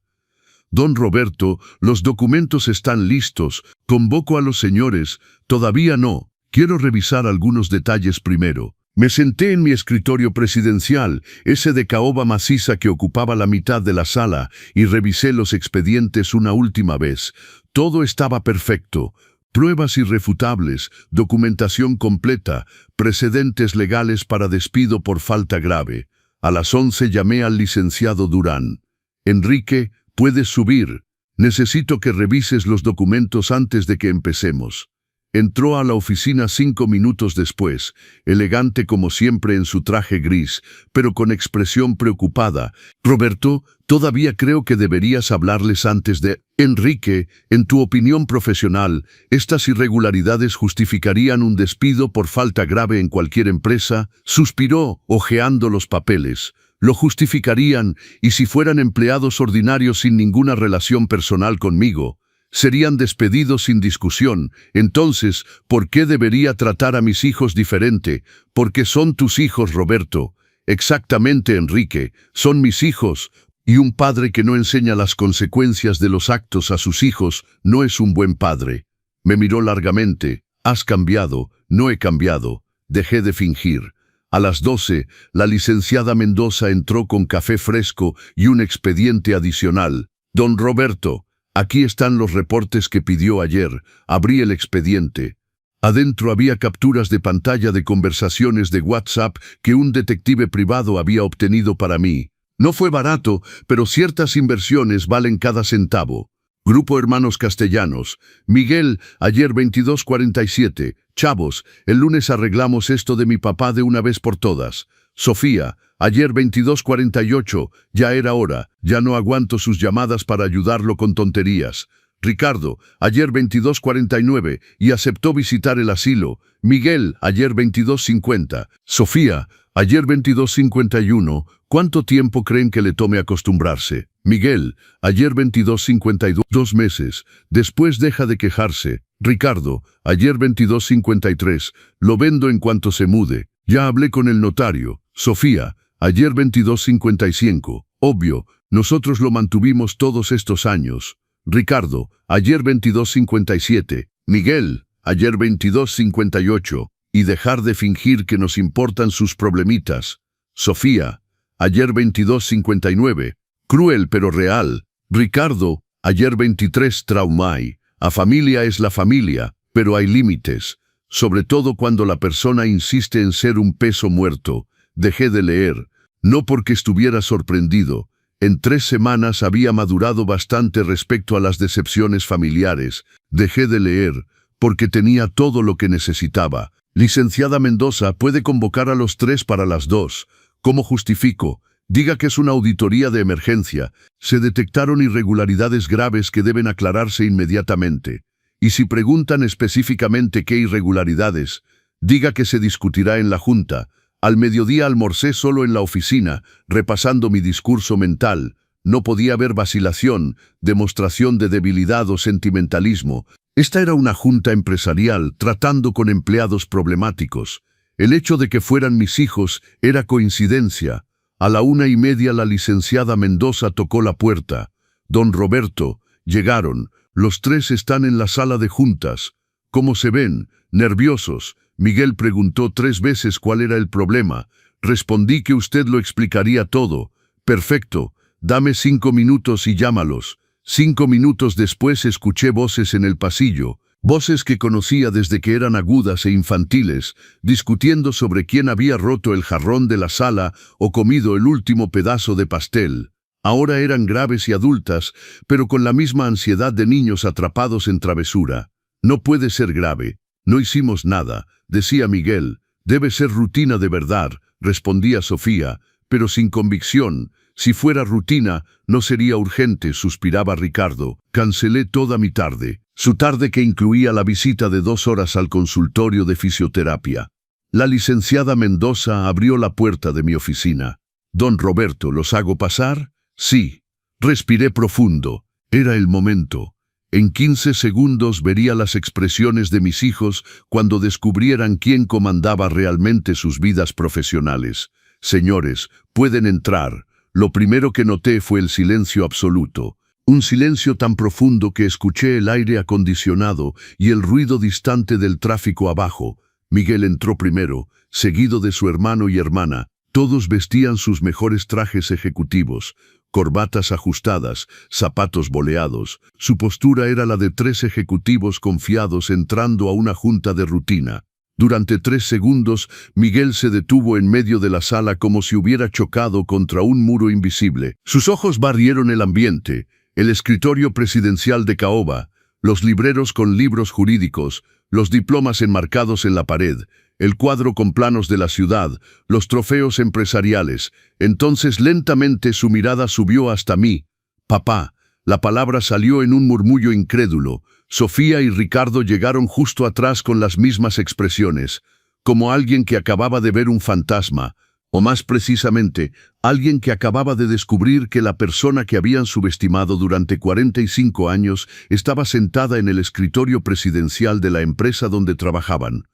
Don Roberto, los documentos están listos. Convoco a los señores. Todavía no. Quiero revisar algunos detalles primero. Me senté en mi escritorio presidencial, ese de caoba maciza que ocupaba la mitad de la sala, y revisé los expedientes una última vez. Todo estaba perfecto. Pruebas irrefutables, documentación completa, precedentes legales para despido por falta grave. A las 11 llamé al licenciado Durán. Enrique, puedes subir. Necesito que revises los documentos antes de que empecemos. Entró a la oficina 5 minutos después, elegante como siempre en su traje gris, pero con expresión preocupada. Roberto, todavía creo que deberías hablarles antes de... Enrique, en tu opinión profesional, ¿estas irregularidades justificarían un despido por falta grave en cualquier empresa? Suspiró, hojeando los papeles. Lo justificarían, y si fueran empleados ordinarios sin ninguna relación personal conmigo, serían despedidos sin discusión. Entonces, ¿por qué debería tratar a mis hijos diferente? Porque son tus hijos, Roberto. Exactamente, Enrique, son mis hijos. Y un padre que no enseña las consecuencias de los actos a sus hijos no es un buen padre. Me miró largamente. Has cambiado. No he cambiado. Dejé de fingir. A las 12, la licenciada Mendoza entró con café fresco y un expediente adicional. Don Roberto, aquí están los reportes que pidió ayer. Abrí el expediente. Adentro había capturas de pantalla de conversaciones de WhatsApp que un detective privado había obtenido para mí. No fue barato, pero ciertas inversiones valen cada centavo. Grupo Hermanos Castellanos. Miguel, ayer 22:47. Chavos, el lunes arreglamos esto de mi papá de una vez por todas. Sofía, ayer 22:48. Ya era hora. Ya no aguanto sus llamadas para ayudarlo con tonterías. Ricardo, ayer 22:49, y aceptó visitar el asilo. Miguel, ayer 22:50. Sofía, ayer 22:51. ¿Cuánto tiempo creen que le tome acostumbrarse? Miguel, ayer 22:52. 2 meses. Después deja de quejarse. Ricardo, ayer 22:53. Lo vendo en cuanto se mude. Ya hablé con el notario. Sofía, ayer 22:55. Obvio, nosotros lo mantuvimos todos estos años. Ricardo, ayer 22:57. Miguel, ayer 22:58. Y dejar de fingir que nos importan sus problemitas. Sofía, ayer 22:59. Cruel pero real. Ricardo, ayer 23. Traumai. A familia es la familia, pero hay límites. Sobre todo cuando la persona insiste en ser un peso muerto. Dejé de leer. No porque estuviera sorprendido. En 3 semanas había madurado bastante respecto a las decepciones familiares. Dejé de leer, porque tenía todo lo que necesitaba. Licenciada Mendoza, puede convocar a los 3 para las 2. ¿Cómo justifico? Diga que es una auditoría de emergencia. Se detectaron irregularidades graves que deben aclararse inmediatamente. Y si preguntan específicamente qué irregularidades, diga que se discutirá en la Junta. Al mediodía almorcé solo en la oficina, repasando mi discurso mental. No podía haber vacilación, demostración de debilidad o sentimentalismo. Esta era una junta empresarial tratando con empleados problemáticos. El hecho de que fueran mis hijos era coincidencia. A la 1:30 la licenciada Mendoza tocó la puerta. Don Roberto, llegaron. Los 3 están en la sala de juntas. ¿Cómo se ven? Nerviosos. Miguel preguntó 3 veces cuál era el problema. Respondí que usted lo explicaría todo. Perfecto. Dame 5 minutos y llámalos. 5 minutos después escuché voces en el pasillo. Voces que conocía desde que eran agudas e infantiles, discutiendo sobre quién había roto el jarrón de la sala o comido el último pedazo de pastel. Ahora eran graves y adultas, pero con la misma ansiedad de niños atrapados en travesura. No puede ser grave. No hicimos nada, decía Miguel. Debe ser rutina de verdad, respondía Sofía, pero sin convicción. Si fuera rutina, no sería urgente, suspiraba Ricardo. Cancelé toda mi tarde. Su tarde que incluía la visita de 2 horas al consultorio de fisioterapia. La licenciada Mendoza abrió la puerta de mi oficina. «Don Roberto, ¿los hago pasar?» «Sí». Respiré profundo. Era el momento. En 15 segundos vería las expresiones de mis hijos cuando descubrieran quién comandaba realmente sus vidas profesionales. «Señores, pueden entrar». Lo primero que noté fue el silencio absoluto. Un silencio tan profundo que escuché el aire acondicionado y el ruido distante del tráfico abajo. Miguel entró primero, seguido de su hermano y hermana. Todos vestían sus mejores trajes ejecutivos, corbatas ajustadas, zapatos boleados. Su postura era la de 3 ejecutivos confiados entrando a una junta de rutina. Durante 3 segundos, Miguel se detuvo en medio de la sala como si hubiera chocado contra un muro invisible. Sus ojos barrieron el ambiente, el escritorio presidencial de caoba, los libreros con libros jurídicos, los diplomas enmarcados en la pared, el cuadro con planos de la ciudad, los trofeos empresariales. Entonces lentamente su mirada subió hasta mí. «Papá». La palabra salió en un murmullo incrédulo. Sofía y Ricardo llegaron justo atrás con las mismas expresiones, como alguien que acababa de ver un fantasma, o más precisamente, alguien que acababa de descubrir que la persona que habían subestimado durante 45 años estaba sentada en el escritorio presidencial de la empresa donde trabajaban.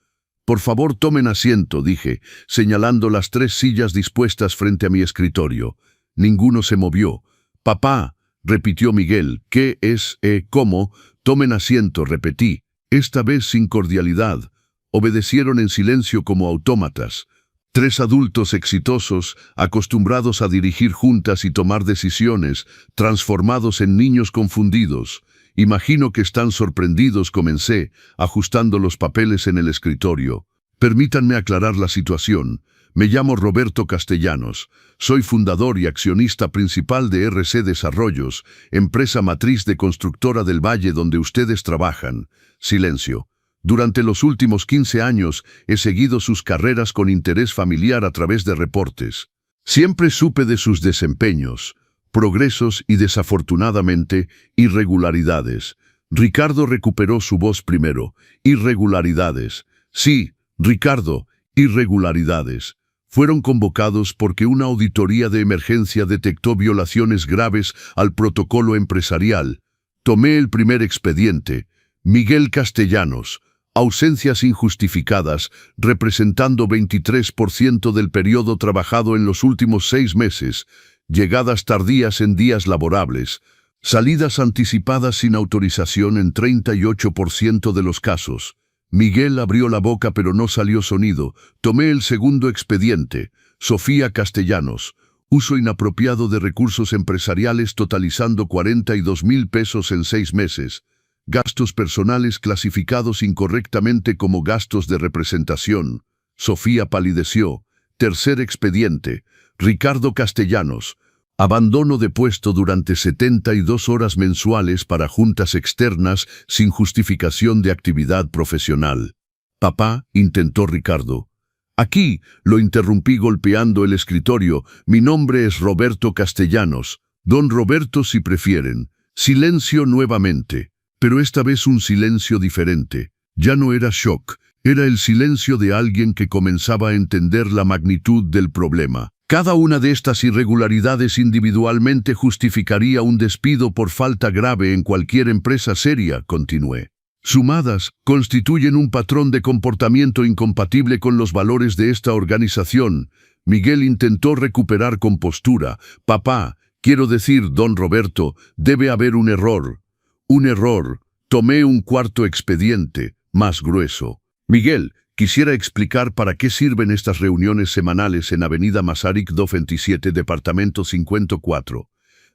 «Por favor, tomen asiento», dije, señalando las 3 sillas dispuestas frente a mi escritorio. Ninguno se movió. «Papá», repitió Miguel. «¿Qué es? ¿Cómo?» «Tomen asiento», repetí, esta vez sin cordialidad. Obedecieron en silencio como autómatas. 3 adultos exitosos, acostumbrados a dirigir juntas y tomar decisiones, transformados en niños confundidos. «Imagino que están sorprendidos», comencé, ajustando los papeles en el escritorio. «Permítanme aclarar la situación. Me llamo Roberto Castellanos. Soy fundador y accionista principal de RC Desarrollos, empresa matriz de Constructora del Valle donde ustedes trabajan». Silencio. «Durante los últimos 15 años he seguido sus carreras con interés familiar a través de reportes. Siempre supe de sus desempeños, progresos y, desafortunadamente, irregularidades». Ricardo recuperó su voz primero. «Irregularidades». «Sí, Ricardo, irregularidades. Fueron convocados porque una auditoría de emergencia detectó violaciones graves al protocolo empresarial. Tomé el primer expediente. Miguel Castellanos. Ausencias injustificadas, representando 23% del periodo trabajado en los últimos 6 meses. Llegadas tardías en días laborables. Salidas anticipadas sin autorización en 38% de los casos». Miguel abrió la boca pero no salió sonido. Tomé el segundo expediente. Sofía Castellanos. Uso inapropiado de recursos empresariales totalizando 42,000 pesos en 6 meses. Gastos personales clasificados incorrectamente como gastos de representación. Sofía palideció. Tercer expediente. Ricardo Castellanos. Abandono de puesto durante 72 horas mensuales para juntas externas sin justificación de actividad profesional. «Papá», intentó Ricardo. «Aquí», lo interrumpí golpeando el escritorio. «Mi nombre es Roberto Castellanos. Don Roberto si prefieren». Silencio nuevamente, pero esta vez un silencio diferente. Ya no era shock, era el silencio de alguien que comenzaba a entender la magnitud del problema. «Cada una de estas irregularidades individualmente justificaría un despido por falta grave en cualquier empresa seria», continué. «Sumadas, constituyen un patrón de comportamiento incompatible con los valores de esta organización». Miguel intentó recuperar compostura. «Papá, quiero decir, don Roberto, debe haber un error». «Un error». Tomé un cuarto expediente, más grueso. «Miguel, quisiera explicar para qué sirven estas reuniones semanales en Avenida Masaryk 227, departamento 54.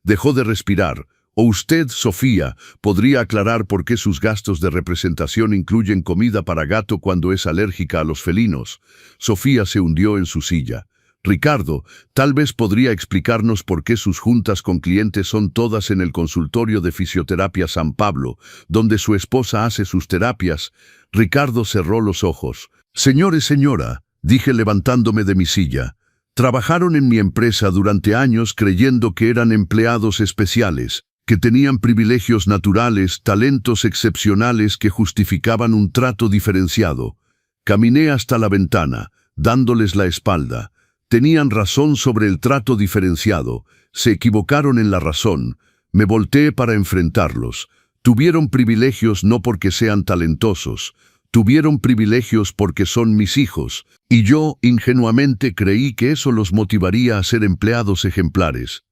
Dejó de respirar. «O usted, Sofía, podría aclarar por qué sus gastos de representación incluyen comida para gato cuando es alérgica a los felinos». Sofía se hundió en su silla. «Ricardo, tal vez podría explicarnos por qué sus juntas con clientes son todas en el consultorio de fisioterapia San Pablo, donde su esposa hace sus terapias». Ricardo cerró los ojos. «Señor y señora», dije levantándome de mi silla. Trabajaron en mi empresa durante años creyendo que eran empleados especiales, que tenían privilegios naturales, talentos excepcionales que justificaban un trato diferenciado. Caminé hasta la ventana, dándoles la espalda. Tenían razón sobre el trato diferenciado, se equivocaron en la razón. Me volteé para enfrentarlos. Tuvieron privilegios no porque sean talentosos, tuvieron privilegios porque son mis hijos, y yo, ingenuamente, creí que eso los motivaría a ser empleados ejemplares.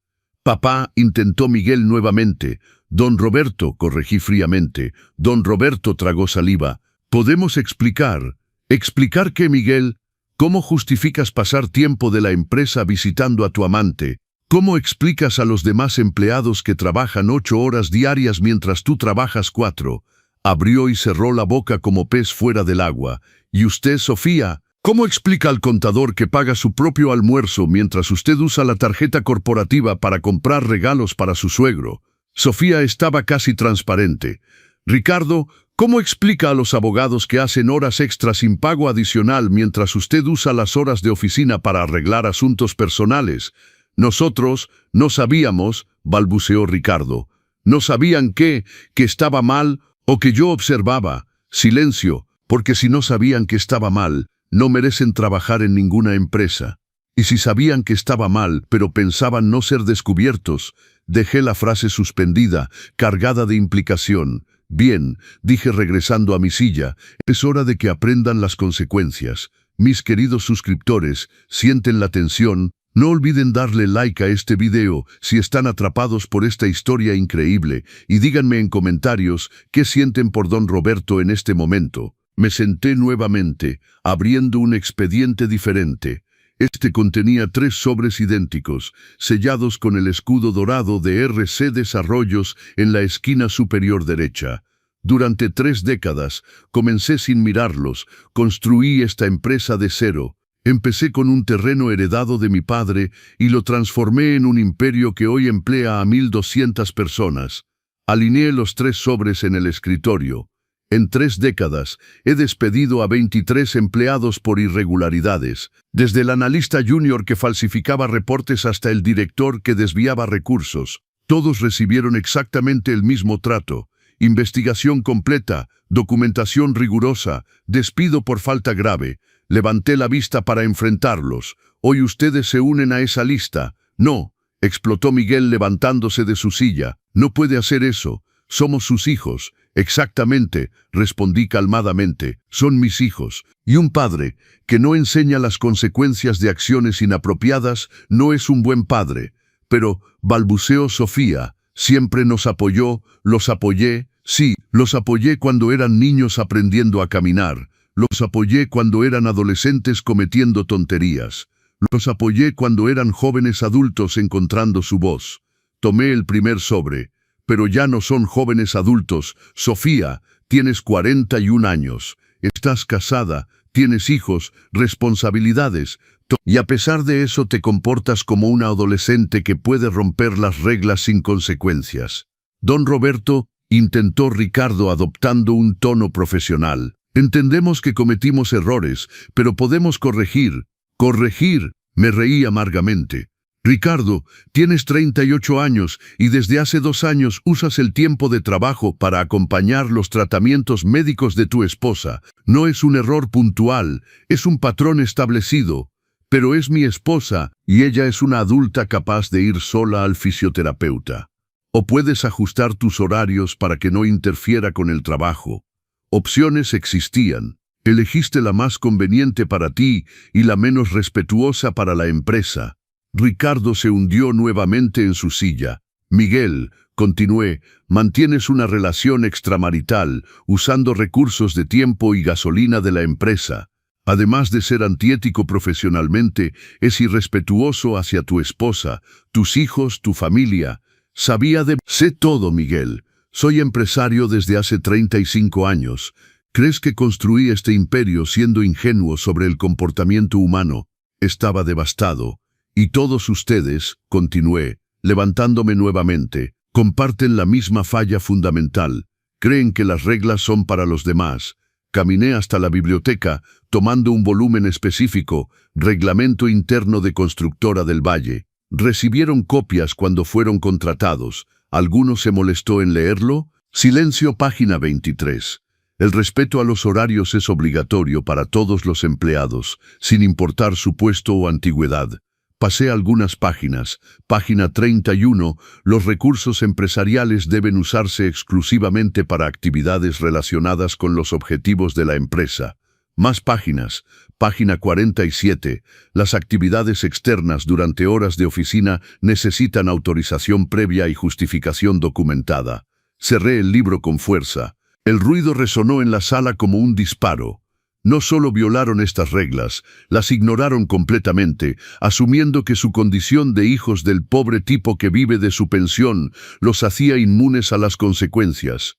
Papá, intentó Miguel nuevamente. Don Roberto, corregí fríamente. Don Roberto tragó saliva. ¿Podemos explicar? ¿Explicar qué, Miguel? ¿Cómo justificas pasar tiempo de la empresa visitando a tu amante? ¿Cómo explicas a los demás empleados que trabajan 8 horas diarias mientras tú trabajas 4? Abrió y cerró la boca como pez fuera del agua. ¿Y usted, Sofía? ¿Cómo explica al contador que paga su propio almuerzo mientras usted usa la tarjeta corporativa para comprar regalos para su suegro? Sofía estaba casi transparente. Ricardo, ¿cómo explica a los abogados que hacen horas extras sin pago adicional mientras usted usa las horas de oficina para arreglar asuntos personales? Nosotros no sabíamos, balbuceó Ricardo. No sabían que estaba mal o que yo observaba. Silencio, porque si no sabían que estaba mal, no merecen trabajar en ninguna empresa. Y si sabían que estaba mal, pero pensaban no ser descubiertos, dejé la frase suspendida, cargada de implicación. Bien, dije regresando a mi silla, es hora de que aprendan las consecuencias. Mis queridos suscriptores, sienten la tensión. No olviden darle like a este video si están atrapados por esta historia increíble y díganme en comentarios qué sienten por Don Roberto en este momento. Me senté nuevamente, abriendo un expediente diferente. Este contenía 3 sobres idénticos, sellados con el escudo dorado de RC Desarrollos en la esquina superior derecha. Durante 3 décadas, comencé sin mirarlos, construí esta empresa de cero. Empecé con un terreno heredado de mi padre y lo transformé en un imperio que hoy emplea a 1.200 personas. Alineé los 3 sobres en el escritorio. En 3 décadas, he despedido a 23 empleados por irregularidades, desde el analista junior que falsificaba reportes hasta el director que desviaba recursos. Todos recibieron exactamente el mismo trato. Investigación completa, documentación rigurosa, despido por falta grave. Levanté la vista para enfrentarlos. Hoy ustedes se unen a esa lista. No, explotó Miguel levantándose de su silla. No puede hacer eso. Somos sus hijos. Exactamente, respondí calmadamente. Son mis hijos. Y un padre que no enseña las consecuencias de acciones inapropiadas no es un buen padre. Pero, balbuceó Sofía, siempre nos apoyó, los apoyé. Sí, los apoyé cuando eran niños aprendiendo a caminar. Los apoyé cuando eran adolescentes cometiendo tonterías. Los apoyé cuando eran jóvenes adultos encontrando su voz. Tomé el primer sobre. Pero ya no son jóvenes adultos. Sofía, tienes 41 años. Estás casada, tienes hijos, responsabilidades. Y a pesar de eso te comportas como una adolescente que puede romper las reglas sin consecuencias. Don Roberto, intentó Ricardo adoptando un tono profesional. Entendemos que cometimos errores, pero podemos corregir. Corregir, me reí amargamente. Ricardo, tienes 38 años y desde hace 2 años usas el tiempo de trabajo para acompañar los tratamientos médicos de tu esposa. No es un error puntual, es un patrón establecido. Pero es mi esposa y ella es una adulta capaz de ir sola al fisioterapeuta. O puedes ajustar tus horarios para que no interfiera con el trabajo. Opciones existían. Elegiste la más conveniente para ti y la menos respetuosa para la empresa. Ricardo se hundió nuevamente en su silla. Miguel, continué, mantienes una relación extramarital usando recursos de tiempo y gasolina de la empresa. Además de ser antiético profesionalmente, es irrespetuoso hacia tu esposa, tus hijos, tu familia. Sé todo, Miguel. Soy empresario desde hace 35 años. ¿Crees que construí este imperio siendo ingenuo sobre el comportamiento humano? Estaba devastado. Y todos ustedes, continué, levantándome nuevamente, comparten la misma falla fundamental. Creen que las reglas son para los demás. Caminé hasta la biblioteca, tomando un volumen específico, Reglamento Interno de Constructora del Valle. Recibieron copias cuando fueron contratados. ¿Alguno se molestó en leerlo? Silencio, página 23. El respeto a los horarios es obligatorio para todos los empleados, sin importar su puesto o antigüedad. Pasé algunas páginas. Página 31. Los recursos empresariales deben usarse exclusivamente para actividades relacionadas con los objetivos de la empresa. Más páginas. Página 47. Las actividades externas durante horas de oficina necesitan autorización previa y justificación documentada. Cerré el libro con fuerza. El ruido resonó en la sala como un disparo. No solo violaron estas reglas, las ignoraron completamente, asumiendo que su condición de hijos del pobre tipo que vive de su pensión los hacía inmunes a las consecuencias.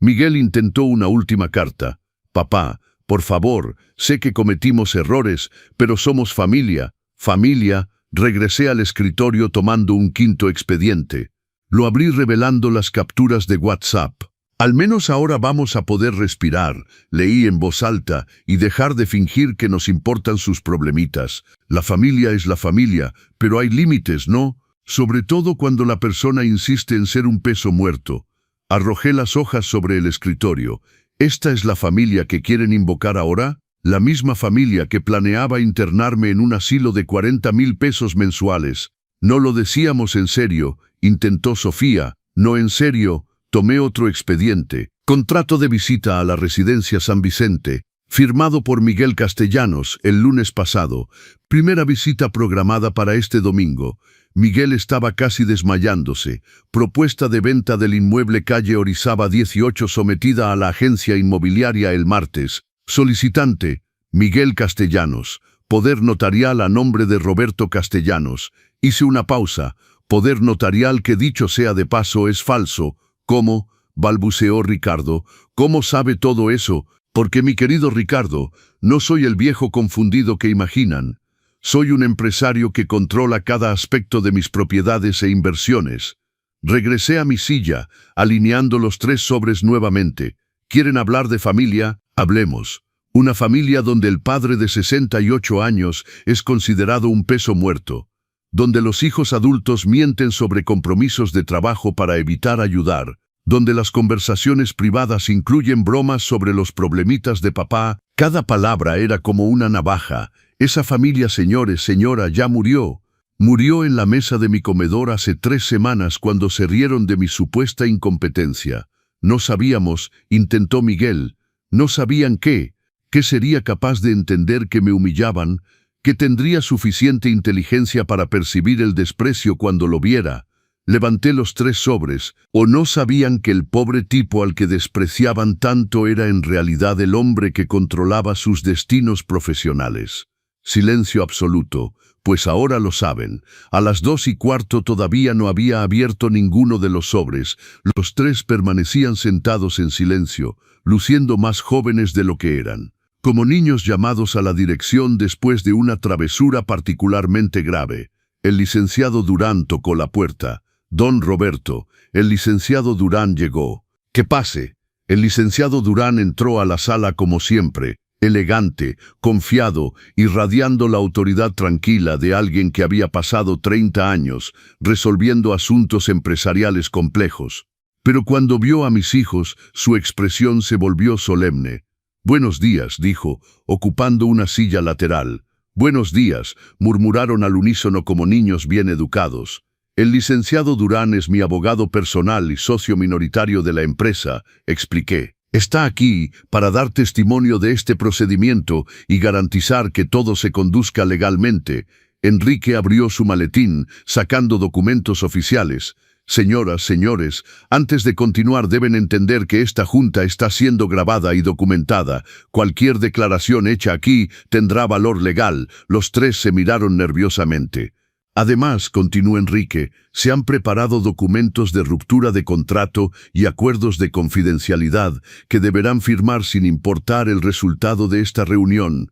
Miguel intentó una última carta. Papá, por favor, sé que cometimos errores, pero somos familia. Familia. Regresé al escritorio tomando un quinto expediente. Lo abrí revelando las capturas de WhatsApp. Al menos ahora vamos a poder respirar, leí en voz alta, y dejar de fingir que nos importan sus problemitas. La familia es la familia, pero hay límites, ¿no? Sobre todo cuando la persona insiste en ser un peso muerto. Arrojé las hojas sobre el escritorio. ¿Esta es la familia que quieren invocar ahora? La misma familia que planeaba internarme en un asilo de 40,000 pesos mensuales. No lo decíamos en serio, intentó Sofía. No en serio. Tomé otro expediente. Contrato de visita a la residencia San Vicente, firmado por Miguel Castellanos el lunes pasado. Primera visita programada para este domingo. Miguel estaba casi desmayándose. Propuesta de venta del inmueble calle Orizaba 18 sometida a la agencia inmobiliaria el martes. Solicitante, Miguel Castellanos. Poder notarial a nombre de Roberto Castellanos. Hice una pausa. Poder notarial que dicho sea de paso es falso. ¿Cómo? Balbuceó Ricardo. ¿Cómo sabe todo eso? Porque mi querido Ricardo, no soy el viejo confundido que imaginan. Soy un empresario que controla cada aspecto de mis propiedades e inversiones. Regresé a mi silla, alineando los 3 sobres nuevamente. ¿Quieren hablar de familia? Hablemos. Una familia donde el padre de 68 años es considerado un peso muerto. Donde los hijos adultos mienten sobre compromisos de trabajo para evitar ayudar, donde las conversaciones privadas incluyen bromas sobre los problemitas de papá. Cada palabra era como una navaja. Esa familia, señores, señora, ya murió. Murió en la mesa de mi comedor hace 3 semanas cuando se rieron de mi supuesta incompetencia. No sabíamos, intentó Miguel. No sabían qué sería capaz de entender que me humillaban, que tendría suficiente inteligencia para percibir el desprecio cuando lo viera. Levanté los 3 sobres, o no sabían que el pobre tipo al que despreciaban tanto era en realidad el hombre que controlaba sus destinos profesionales. Silencio absoluto, pues ahora lo saben. A las 2:15 todavía no había abierto ninguno de los sobres. Los 3 permanecían sentados en silencio, luciendo más jóvenes de lo que eran. Como niños llamados a la dirección después de una travesura particularmente grave. El licenciado Durán tocó la puerta. Don Roberto, el licenciado Durán llegó. «¡Que pase!». El licenciado Durán entró a la sala como siempre, elegante, confiado, irradiando la autoridad tranquila de alguien que había pasado 30 años resolviendo asuntos empresariales complejos. Pero cuando vio a mis hijos, su expresión se volvió solemne. «Buenos días», dijo, ocupando una silla lateral. «Buenos días», murmuraron al unísono como niños bien educados. «El licenciado Durán es mi abogado personal y socio minoritario de la empresa», expliqué. «Está aquí para dar testimonio de este procedimiento y garantizar que todo se conduzca legalmente». Enrique abrió su maletín, sacando documentos oficiales. «Señoras, señores, antes de continuar deben entender que esta junta está siendo grabada y documentada. Cualquier declaración hecha aquí tendrá valor legal». Los 3 se miraron nerviosamente. «Además», continuó Enrique, «se han preparado documentos de ruptura de contrato y acuerdos de confidencialidad que deberán firmar sin importar el resultado de esta reunión».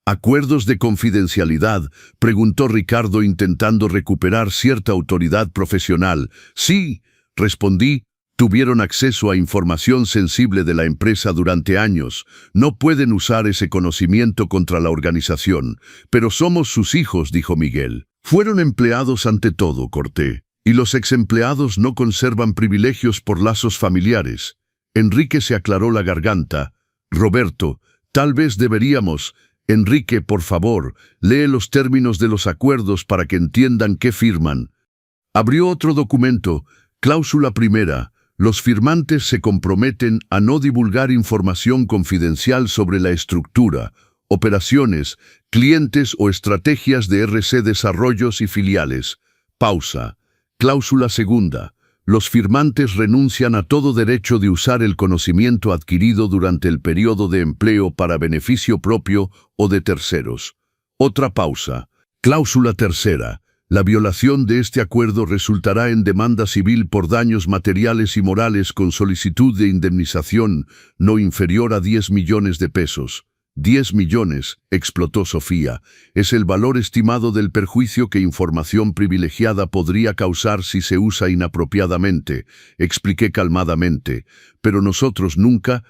«¿Acuerdos de confidencialidad?», preguntó Ricardo intentando recuperar cierta autoridad profesional. «Sí», respondí, Tuvieron acceso a información sensible de la empresa durante años. No pueden usar ese conocimiento contra la organización. Pero somos sus hijos, dijo Miguel. Fueron empleados ante todo, corté. Y los exempleados no conservan privilegios por lazos familiares. Enrique se aclaró la garganta. Roberto, tal vez deberíamos... Enrique, por favor, lee los términos de los acuerdos para que entiendan qué firman. Abrió otro documento, cláusula primera. Los firmantes se comprometen a no divulgar información confidencial sobre la estructura, operaciones, clientes o estrategias de RC Desarrollos y filiales. Pausa. Cláusula segunda. Los firmantes renuncian a todo derecho de usar el conocimiento adquirido durante el periodo de empleo para beneficio propio o de terceros. Otra pausa. Cláusula tercera. La violación de este acuerdo resultará en demanda civil por daños materiales y morales con solicitud de indemnización no inferior a 10 millones de pesos. 10 millones, explotó Sofía, es el valor estimado del perjuicio que información privilegiada podría causar si se usa inapropiadamente, expliqué calmadamente. Pero nosotros nunca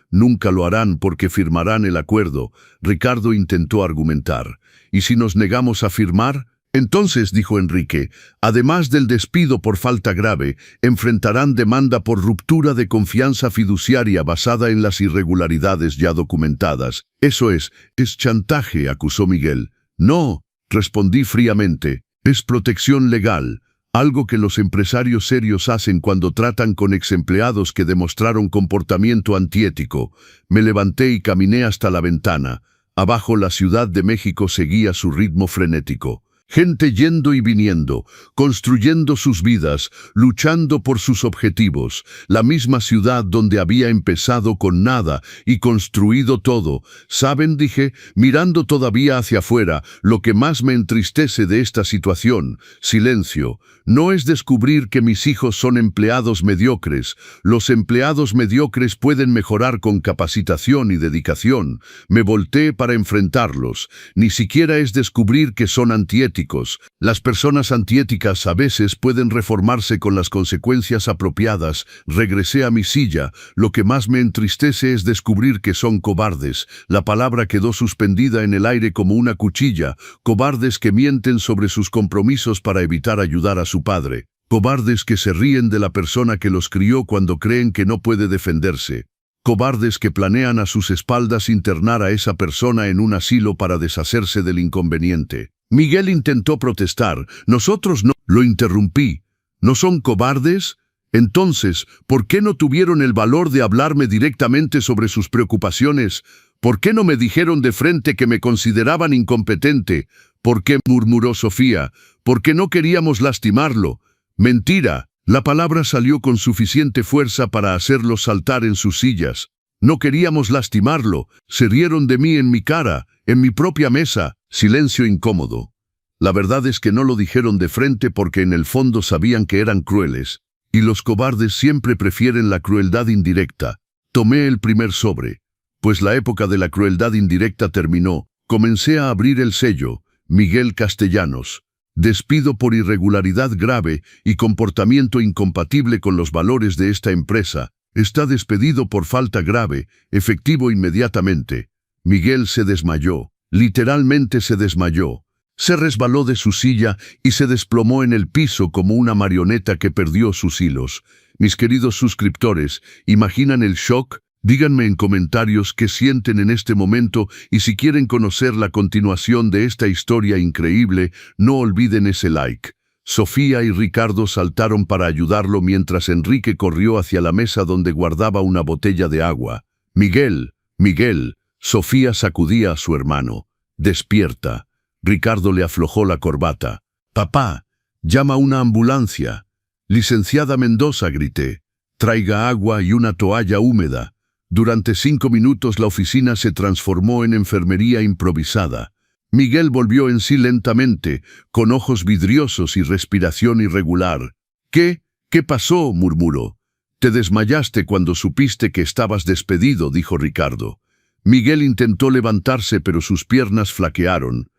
lo harán porque firmarán el acuerdo. Ricardo intentó argumentar. ¿Y si nos negamos a firmar? Entonces, dijo Enrique, además del despido por falta grave, enfrentarán demanda por ruptura de confianza fiduciaria basada en las irregularidades ya documentadas. Eso es chantaje, acusó Miguel. No, respondí fríamente, es protección legal, algo que los empresarios serios hacen cuando tratan con exempleados que demostraron comportamiento antiético. Me levanté y caminé hasta la ventana. Abajo la Ciudad de México seguía su ritmo frenético. Gente yendo y viniendo, construyendo sus vidas, luchando por sus objetivos. La misma ciudad donde había empezado con nada y construido todo. ¿Saben?, dije, mirando todavía hacia afuera, lo que más me entristece de esta situación. Silencio. No es descubrir que mis hijos son empleados mediocres. Los empleados mediocres pueden mejorar con capacitación y dedicación. Me volteé para enfrentarlos. Ni siquiera es descubrir que son antiéticos. Las personas antiéticas a veces pueden reformarse con las consecuencias apropiadas. Regresé a mi silla. Lo que más me entristece es descubrir que son cobardes. La palabra quedó suspendida en el aire como una cuchilla. Cobardes que mienten sobre sus compromisos para evitar ayudar a su padre. Cobardes que se ríen de la persona que los crió cuando creen que no puede defenderse. Cobardes que planean a sus espaldas internar a esa persona en un asilo para deshacerse del inconveniente. Miguel intentó protestar. Nosotros no. Lo interrumpí. ¿No son cobardes? Entonces, ¿por qué no tuvieron el valor de hablarme directamente sobre sus preocupaciones? ¿Por qué no me dijeron de frente que me consideraban incompetente? ¿Por qué?, murmuró Sofía. Porque no queríamos lastimarlo. Mentira. La palabra salió con suficiente fuerza para hacerlos saltar en sus sillas. No queríamos lastimarlo. Se rieron de mí en mi cara, en mi propia mesa. Silencio incómodo. La verdad es que no lo dijeron de frente porque en el fondo sabían que eran crueles. Y los cobardes siempre prefieren la crueldad indirecta. Tomé el primer sobre. Pues la época de la crueldad indirecta terminó. Comencé a abrir el sello. Miguel Castellanos. Despido por irregularidad grave y comportamiento incompatible con los valores de esta empresa. Está despedido por falta grave, efectivo inmediatamente. Miguel se desmayó. Literalmente se desmayó. Se resbaló de su silla y se desplomó en el piso como una marioneta que perdió sus hilos. Mis queridos suscriptores, ¿imaginan el shock? Díganme en comentarios qué sienten en este momento y si quieren conocer la continuación de esta historia increíble, no olviden ese like. Sofía y Ricardo saltaron para ayudarlo mientras Enrique corrió hacia la mesa donde guardaba una botella de agua. Miguel, Miguel, Sofía sacudía a su hermano. Despierta. Ricardo le aflojó la corbata. Papá, llama a una ambulancia. Licenciada Mendoza, grité. Traiga agua y una toalla húmeda. Durante 5 minutos la oficina se transformó en enfermería improvisada. Miguel volvió en sí lentamente, con ojos vidriosos y respiración irregular. ¿Qué pasó?, murmuró. Te desmayaste cuando supiste que estabas despedido, dijo Ricardo. Miguel intentó levantarse, pero sus piernas flaquearon.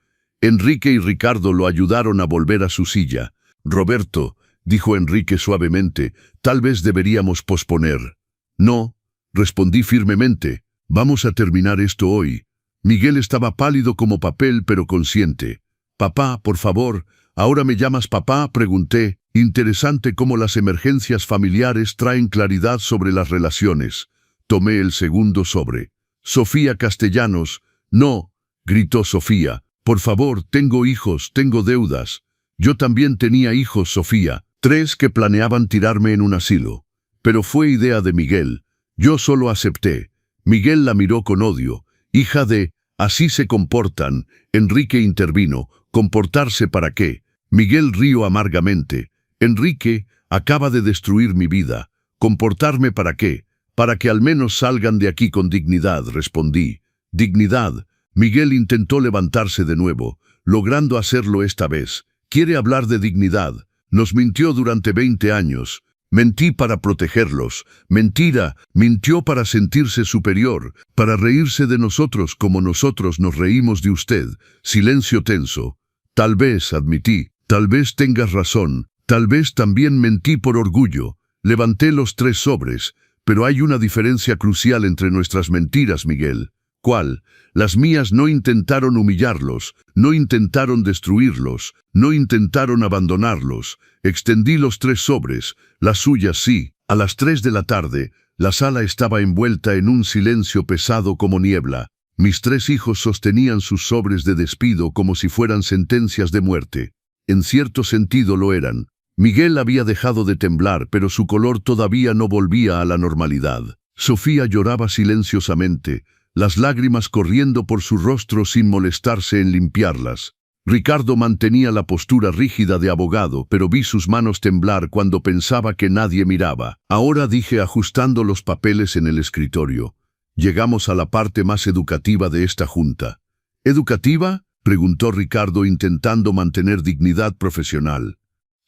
Enrique y Ricardo lo ayudaron a volver a su silla. Roberto, dijo Enrique suavemente, tal vez deberíamos posponer. No, respondí firmemente, vamos a terminar esto hoy. Miguel estaba pálido como papel pero consciente. Papá, por favor, ¿ahora me llamas papá?, pregunté. Interesante cómo las emergencias familiares traen claridad sobre las relaciones. Tomé el segundo sobre. Sofía Castellanos. No, gritó Sofía. Por favor, tengo hijos, tengo deudas. Yo también tenía hijos, Sofía. 3 que planeaban tirarme en un asilo. Pero fue idea de Miguel. Yo solo acepté. Miguel la miró con odio. Hija de... Así se comportan. Enrique intervino. ¿Comportarse para qué? Miguel rió amargamente. Enrique, acaba de destruir mi vida. ¿Comportarme para qué? Para que al menos salgan de aquí con dignidad, respondí. Dignidad. Miguel intentó levantarse de nuevo, logrando hacerlo esta vez. Quiere hablar de dignidad. Nos mintió durante 20 años. Mentí para protegerlos. Mentira, mintió para sentirse superior, para reírse de nosotros como nosotros nos reímos de usted. Silencio tenso. Tal vez, admití, tal vez tengas razón, tal vez también mentí por orgullo. Levanté los 3 sobres, pero hay una diferencia crucial entre nuestras mentiras, Miguel. ¿Cuál? Las mías no intentaron humillarlos, no intentaron destruirlos, no intentaron abandonarlos. Extendí los 3 sobres, las suyas sí. A las 3 de la tarde, la sala estaba envuelta en un silencio pesado como niebla. Mis 3 hijos sostenían sus sobres de despido como si fueran sentencias de muerte. En cierto sentido lo eran. Miguel había dejado de temblar, pero su color todavía no volvía a la normalidad. Sofía lloraba silenciosamente, las lágrimas corriendo por su rostro sin molestarse en limpiarlas. Ricardo mantenía la postura rígida de abogado, pero vi sus manos temblar cuando pensaba que nadie miraba. Ahora, dije ajustando los papeles en el escritorio. Llegamos a la parte más educativa de esta junta. ¿Educativa?, preguntó Ricardo intentando mantener dignidad profesional.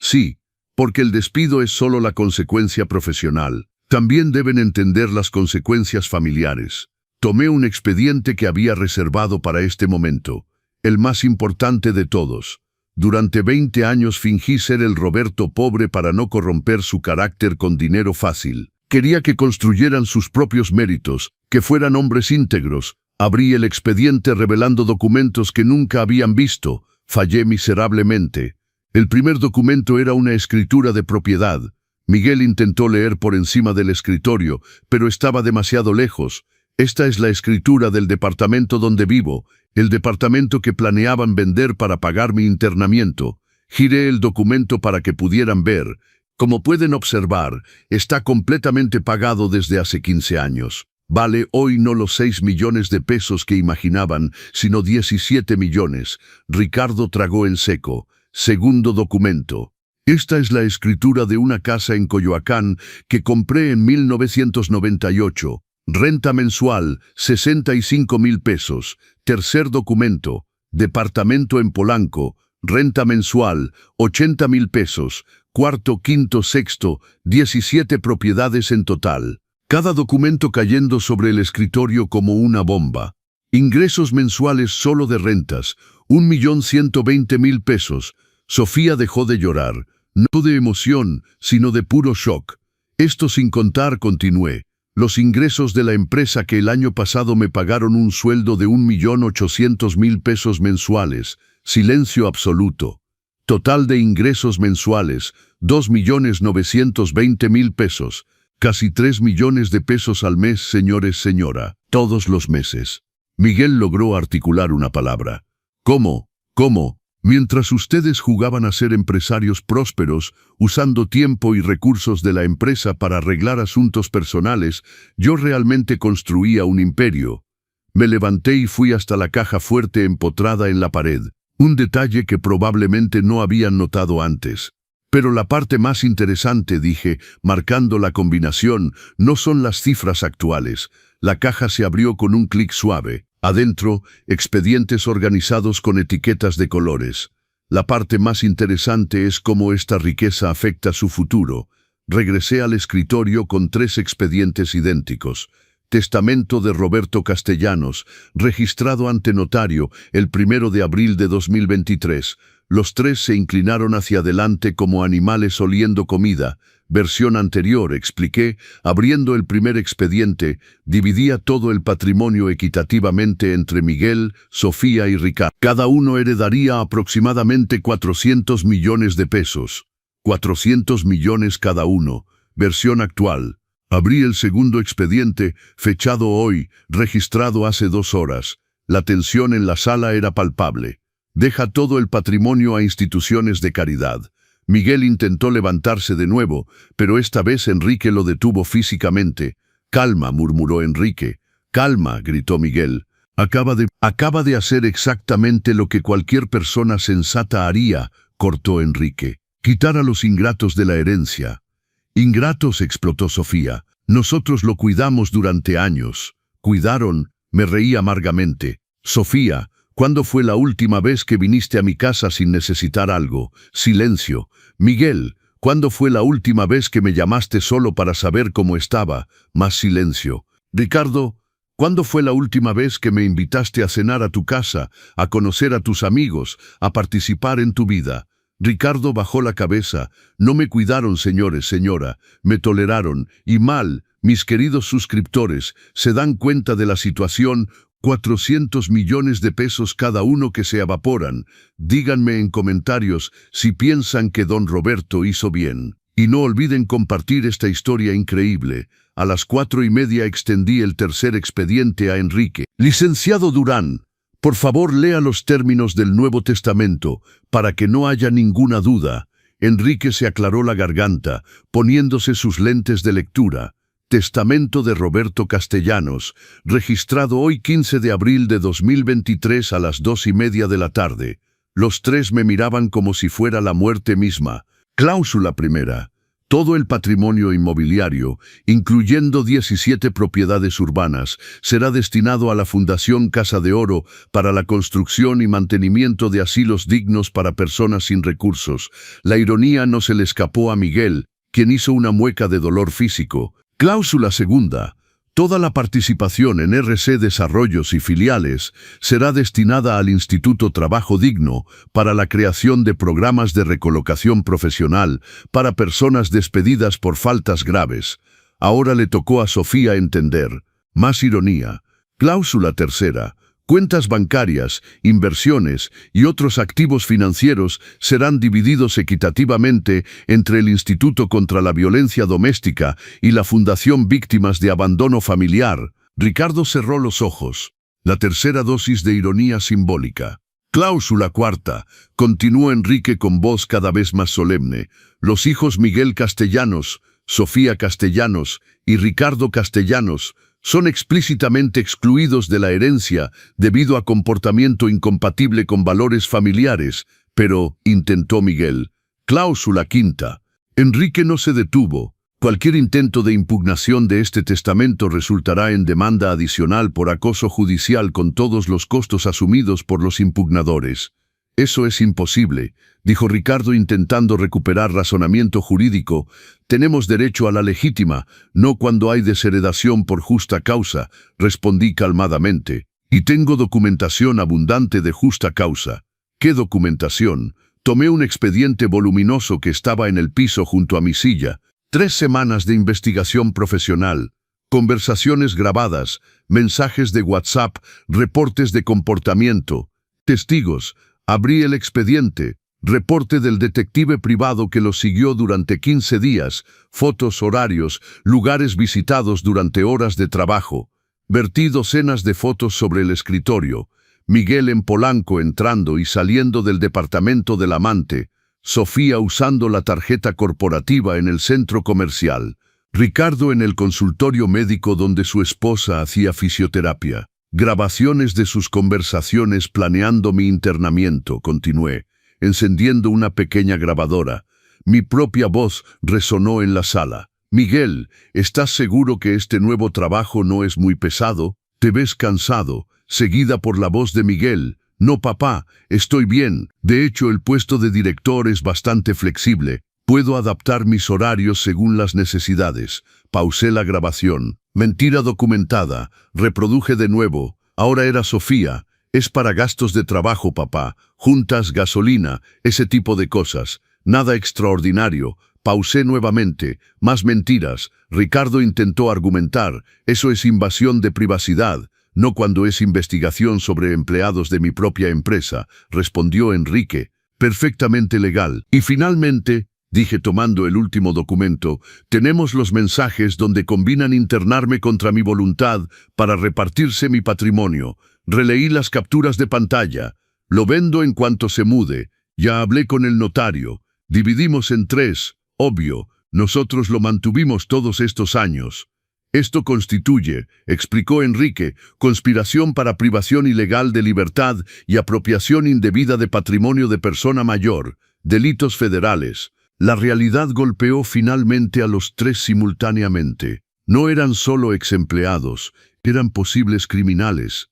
Sí, porque el despido es solo la consecuencia profesional. También deben entender las consecuencias familiares. Tomé un expediente que había reservado para este momento, el más importante de todos. Durante 20 años fingí ser el Roberto pobre para no corromper su carácter con dinero fácil. Quería que construyeran sus propios méritos, que fueran hombres íntegros. Abrí el expediente revelando documentos que nunca habían visto. Fallé miserablemente. El primer documento era una escritura de propiedad. Miguel intentó leer por encima del escritorio, pero estaba demasiado lejos. Esta es la escritura del departamento donde vivo, el departamento que planeaban vender para pagar mi internamiento. Giré el documento para que pudieran ver. Como pueden observar, está completamente pagado desde hace 15 años. Vale hoy no los 6 millones de pesos que imaginaban, sino 17 millones. Ricardo tragó en seco. Segundo documento. Esta es la escritura de una casa en Coyoacán que compré en 1998. Renta mensual, 65,000 pesos. Tercer documento. Departamento en Polanco. Renta mensual, 80,000 pesos. Cuarto, quinto, sexto, 17 propiedades en total. Cada documento cayendo sobre el escritorio como una bomba. Ingresos mensuales solo de rentas, 1.120.000 pesos. Sofía dejó de llorar, no de emoción, sino de puro shock. Esto sin contar, continué, los ingresos de la empresa que el año pasado me pagaron un sueldo de 1.800.000 pesos mensuales. Silencio absoluto. Total de ingresos mensuales, 2.920.000 pesos. Casi 3 millones de pesos al mes, señores, señora, todos los meses. Miguel logró articular una palabra. ¿Cómo? ¿Cómo? Mientras ustedes jugaban a ser empresarios prósperos, usando tiempo y recursos de la empresa para arreglar asuntos personales, yo realmente construía un imperio. Me levanté y fui hasta la caja fuerte empotrada en la pared, un detalle que probablemente no habían notado antes. Pero la parte más interesante, dije, marcando la combinación, no son las cifras actuales. La caja se abrió con un clic suave. Adentro, expedientes organizados con etiquetas de colores. La parte más interesante es cómo esta riqueza afecta su futuro. Regresé al escritorio con 3 expedientes idénticos. Testamento de Roberto Castellanos, registrado ante notario el 1 de abril de 2023. Los tres se inclinaron hacia adelante como animales oliendo comida. Versión anterior, expliqué, abriendo el primer expediente, dividía todo el patrimonio equitativamente entre Miguel, Sofía y Ricardo. Cada uno heredaría aproximadamente 400 millones de pesos. 400 millones cada uno. Versión actual. Abrí el segundo expediente, fechado hoy, registrado hace 2 horas. La tensión en la sala era palpable. Deja todo el patrimonio a instituciones de caridad. Miguel intentó levantarse de nuevo, pero esta vez Enrique lo detuvo físicamente. «Calma», murmuró Enrique. «Calma», gritó Miguel. Acaba de hacer exactamente lo que cualquier persona sensata haría», cortó Enrique. «Quitar a los ingratos de la herencia». «Ingratos», explotó Sofía. «Nosotros lo cuidamos durante años». «¿Cuidaron?», me reí amargamente. «Sofía, ¿cuándo fue la última vez que viniste a mi casa sin necesitar algo?» Silencio. «Miguel, ¿cuándo fue la última vez que me llamaste solo para saber cómo estaba?» Más silencio. «Ricardo, ¿cuándo fue la última vez que me invitaste a cenar a tu casa, a conocer a tus amigos, a participar en tu vida?» Ricardo bajó la cabeza. «No me cuidaron, señores, señora, me toleraron, y mal, mis queridos suscriptores, se dan cuenta de la situación, 400 millones de pesos cada uno que se evaporan. Díganme en comentarios si piensan que don Roberto hizo bien. Y no olviden compartir esta historia increíble». A las 4:30 extendí el tercer expediente a Enrique. «Licenciado Durán, por favor lea los términos del Nuevo Testamento, para que no haya ninguna duda». Enrique se aclaró la garganta, poniéndose sus lentes de lectura. Testamento de Roberto Castellanos, registrado hoy 15 de abril de 2023 a las 2:30 de la tarde. Los tres me miraban como si fuera la muerte misma. Cláusula primera. Todo el patrimonio inmobiliario, incluyendo 17 propiedades urbanas, será destinado a la Fundación Casa de Oro para la construcción y mantenimiento de asilos dignos para personas sin recursos. La ironía no se le escapó a Miguel, quien hizo una mueca de dolor físico. Cláusula segunda. Toda la participación en RC Desarrollos y filiales será destinada al Instituto Trabajo Digno para la creación de programas de recolocación profesional para personas despedidas por faltas graves. Ahora le tocó a Sofía entender. Más ironía. Cláusula tercera. Cuentas bancarias, inversiones y otros activos financieros serán divididos equitativamente entre el Instituto contra la Violencia Doméstica y la Fundación Víctimas de Abandono Familiar. Ricardo cerró los ojos. La tercera dosis de ironía simbólica. Cláusula cuarta. Continuó Enrique con voz cada vez más solemne. Los hijos Miguel Castellanos, Sofía Castellanos y Ricardo Castellanos son explícitamente excluidos de la herencia debido a comportamiento incompatible con valores familiares, pero, intentó Miguel. Cláusula quinta. Enrique no se detuvo. Cualquier intento de impugnación de este testamento resultará en demanda adicional por acoso judicial con todos los costos asumidos por los impugnadores. «Eso es imposible», dijo Ricardo intentando recuperar razonamiento jurídico. «Tenemos derecho a la legítima, no cuando hay desheredación por justa causa», respondí calmadamente. «Y tengo documentación abundante de justa causa». «¿Qué documentación?» Tomé un expediente voluminoso que estaba en el piso junto a mi silla. 3 semanas de investigación profesional. Conversaciones grabadas, mensajes de WhatsApp, reportes de comportamiento, testigos. Abrí el expediente, reporte del detective privado que lo siguió durante 15 días, fotos, horarios, lugares visitados durante horas de trabajo. Vertí docenas de fotos sobre el escritorio. Miguel en Polanco entrando y saliendo del departamento del amante. Sofía usando la tarjeta corporativa en el centro comercial. Ricardo en el consultorio médico donde su esposa hacía fisioterapia. Grabaciones de sus conversaciones planeando mi internamiento, continué, encendiendo una pequeña grabadora. Mi propia voz resonó en la sala. «Miguel, ¿estás seguro que este nuevo trabajo no es muy pesado? ¿Te ves cansado?» Seguida por la voz de Miguel. «No, papá, estoy bien. De hecho, el puesto de director es bastante flexible». Puedo adaptar mis horarios según las necesidades. Pausé la grabación. Mentira documentada. Reproduje de nuevo. Ahora era Sofía. Es para gastos de trabajo, papá. Juntas, gasolina, ese tipo de cosas. Nada extraordinario. Pausé nuevamente. Más mentiras. Ricardo intentó argumentar. Eso es invasión de privacidad. No cuando es investigación sobre empleados de mi propia empresa, respondió Enrique. Perfectamente legal. Y finalmente, dije tomando el último documento, tenemos los mensajes donde combinan internarme contra mi voluntad para repartirse mi patrimonio. Releí las capturas de pantalla. Lo vendo en cuanto se mude. Ya hablé con el notario. Dividimos en 3. Obvio, nosotros lo mantuvimos todos estos años. Esto constituye, explicó Enrique, conspiración para privación ilegal de libertad y apropiación indebida de patrimonio de persona mayor, delitos federales. La realidad golpeó finalmente a los 3 simultáneamente. No eran solo exempleados, eran posibles criminales.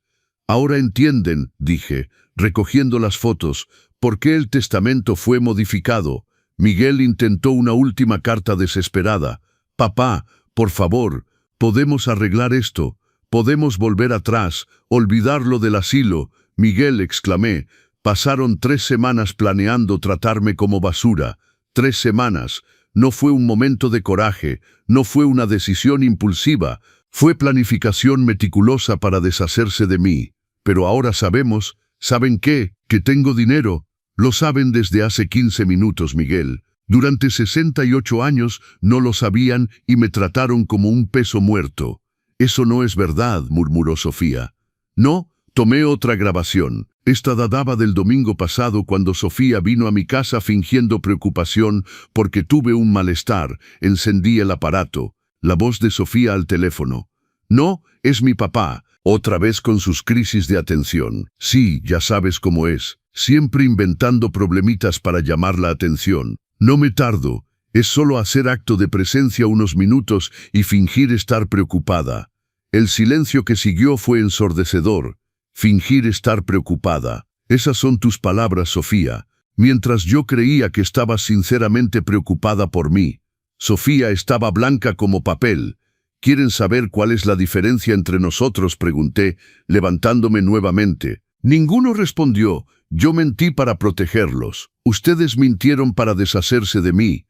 Ahora entienden, dije, recogiendo las fotos, por qué el testamento fue modificado. Miguel intentó una última carta desesperada. Papá, por favor, podemos arreglar esto, podemos volver atrás, olvidarlo del asilo. Miguel, exclamé, pasaron 3 semanas planeando tratarme como basura. 3 semanas. No fue un momento de coraje, no fue una decisión impulsiva, fue planificación meticulosa para deshacerse de mí. Pero ahora sabemos, ¿saben qué? Que tengo dinero. Lo saben desde hace 15 minutos, Miguel. Durante 68 años no lo sabían y me trataron como un peso muerto. Eso no es verdad, murmuró Sofía. No, tomé otra grabación. Esta databa del domingo pasado cuando Sofía vino a mi casa fingiendo preocupación porque tuve un malestar. Encendí el aparato. La voz de Sofía al teléfono. No, es mi papá. Otra vez con sus crisis de atención. Sí, ya sabes cómo es. Siempre inventando problemitas para llamar la atención. No me tardo. Es solo hacer acto de presencia unos minutos y fingir estar preocupada. El silencio que siguió fue ensordecedor. Fingir estar preocupada. Esas son tus palabras, Sofía. Mientras yo creía que estabas sinceramente preocupada por mí. Sofía estaba blanca como papel. ¿Quieren saber cuál es la diferencia entre nosotros?, pregunté, levantándome nuevamente. Ninguno respondió. Yo mentí para protegerlos. Ustedes mintieron para deshacerse de mí.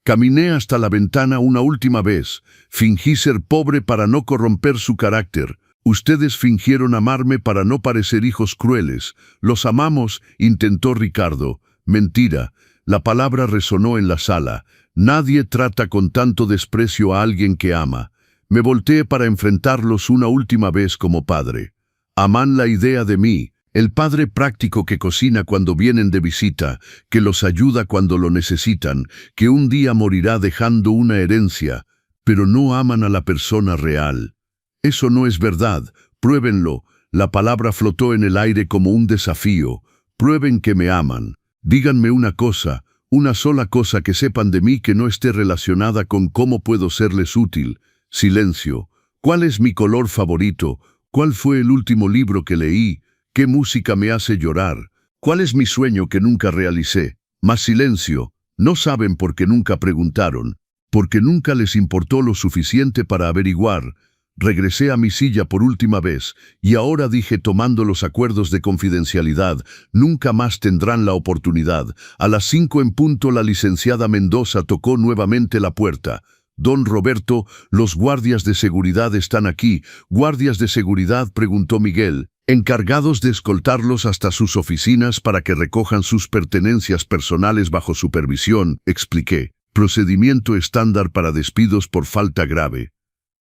Caminé hasta la ventana una última vez. Fingí ser pobre para no corromper su carácter. Ustedes fingieron amarme para no parecer hijos crueles. Los amamos, intentó Ricardo. Mentira. La palabra resonó en la sala. Nadie trata con tanto desprecio a alguien que ama. Me volteé para enfrentarlos una última vez como padre. Aman la idea de mí. El padre práctico que cocina cuando vienen de visita, que los ayuda cuando lo necesitan, que un día morirá dejando una herencia, pero no aman a la persona real. Eso no es verdad, pruébenlo. La palabra flotó en el aire como un desafío. Prueben que me aman. Díganme una sola cosa que sepan de mí que no esté relacionada con cómo puedo serles útil. Silencio. ¿Cuál es mi color favorito? ¿Cuál fue el último libro que leí? ¿Qué música me hace llorar? ¿Cuál es mi sueño que nunca realicé? Más silencio. No saben porque nunca preguntaron, porque nunca les importó lo suficiente para averiguar. Regresé a mi silla por última vez, y ahora dije tomando los acuerdos de confidencialidad, nunca más tendrán la oportunidad. A las 5 en punto la licenciada Mendoza tocó nuevamente la puerta. Don Roberto, los guardias de seguridad están aquí. ¿Guardias de seguridad?, preguntó Miguel. Encargados de escoltarlos hasta sus oficinas para que recojan sus pertenencias personales bajo supervisión, expliqué. Procedimiento estándar para despidos por falta grave.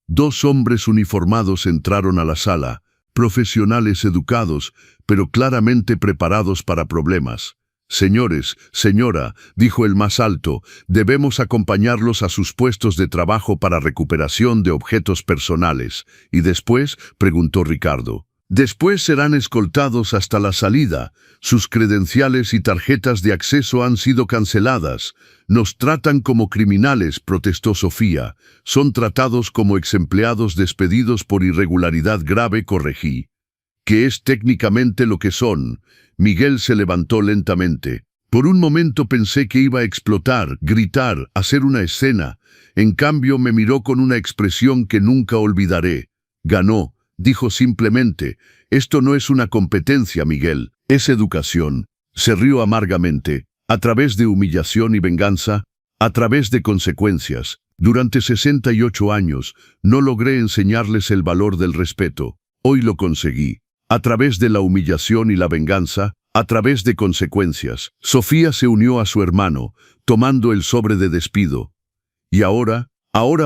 2 hombres uniformados entraron a la sala, profesionales educados, pero claramente preparados para problemas. Señores, señora, dijo el más alto, debemos acompañarlos a sus puestos de trabajo para recuperación de objetos personales. ¿Y después?, preguntó Ricardo. Después serán escoltados hasta la salida. Sus credenciales y tarjetas de acceso han sido canceladas. Nos tratan como criminales, protestó Sofía. Son tratados como exempleados despedidos por irregularidad grave, corregí. Que es técnicamente lo que son. Miguel se levantó lentamente. Por un momento pensé que iba a explotar, gritar, hacer una escena. En cambio me miró con una expresión que nunca olvidaré. Ganó, dijo simplemente. Esto no es una competencia, Miguel, es educación. Se rió amargamente. A través de humillación y venganza, a través de consecuencias. Durante 68 años no logré enseñarles el valor del respeto. Hoy lo conseguí. A través de la humillación y la venganza, a través de consecuencias. Sofía se unió a su hermano, tomando el sobre de despido. Y ahora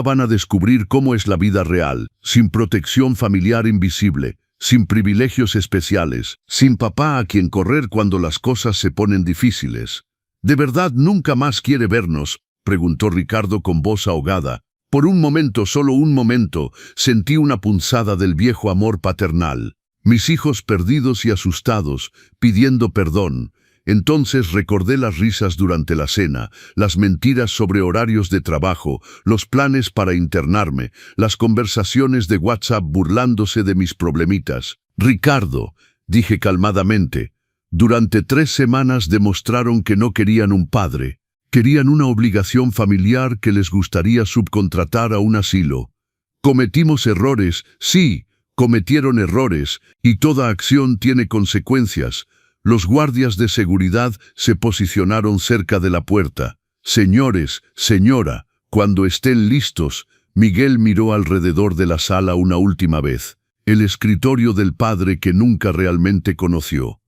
van a descubrir cómo es la vida real, sin protección familiar invisible, sin privilegios especiales, sin papá a quien correr cuando las cosas se ponen difíciles. ¿De verdad nunca más quiere vernos?, preguntó Ricardo con voz ahogada. Por un momento, solo un momento, sentí una punzada del viejo amor paternal. Mis hijos perdidos y asustados, pidiendo perdón. Entonces recordé las risas durante la cena, las mentiras sobre horarios de trabajo, los planes para internarme, las conversaciones de WhatsApp burlándose de mis problemitas. Ricardo, dije calmadamente, durante 3 semanas demostraron que no querían un padre. Querían una obligación familiar que les gustaría subcontratar a un asilo. Cometimos errores, sí, cometieron errores, y toda acción tiene consecuencias. Los guardias de seguridad se posicionaron cerca de la puerta. Señores, señora, cuando estén listos, Miguel miró alrededor de la sala una última vez. El escritorio del padre que nunca realmente conoció.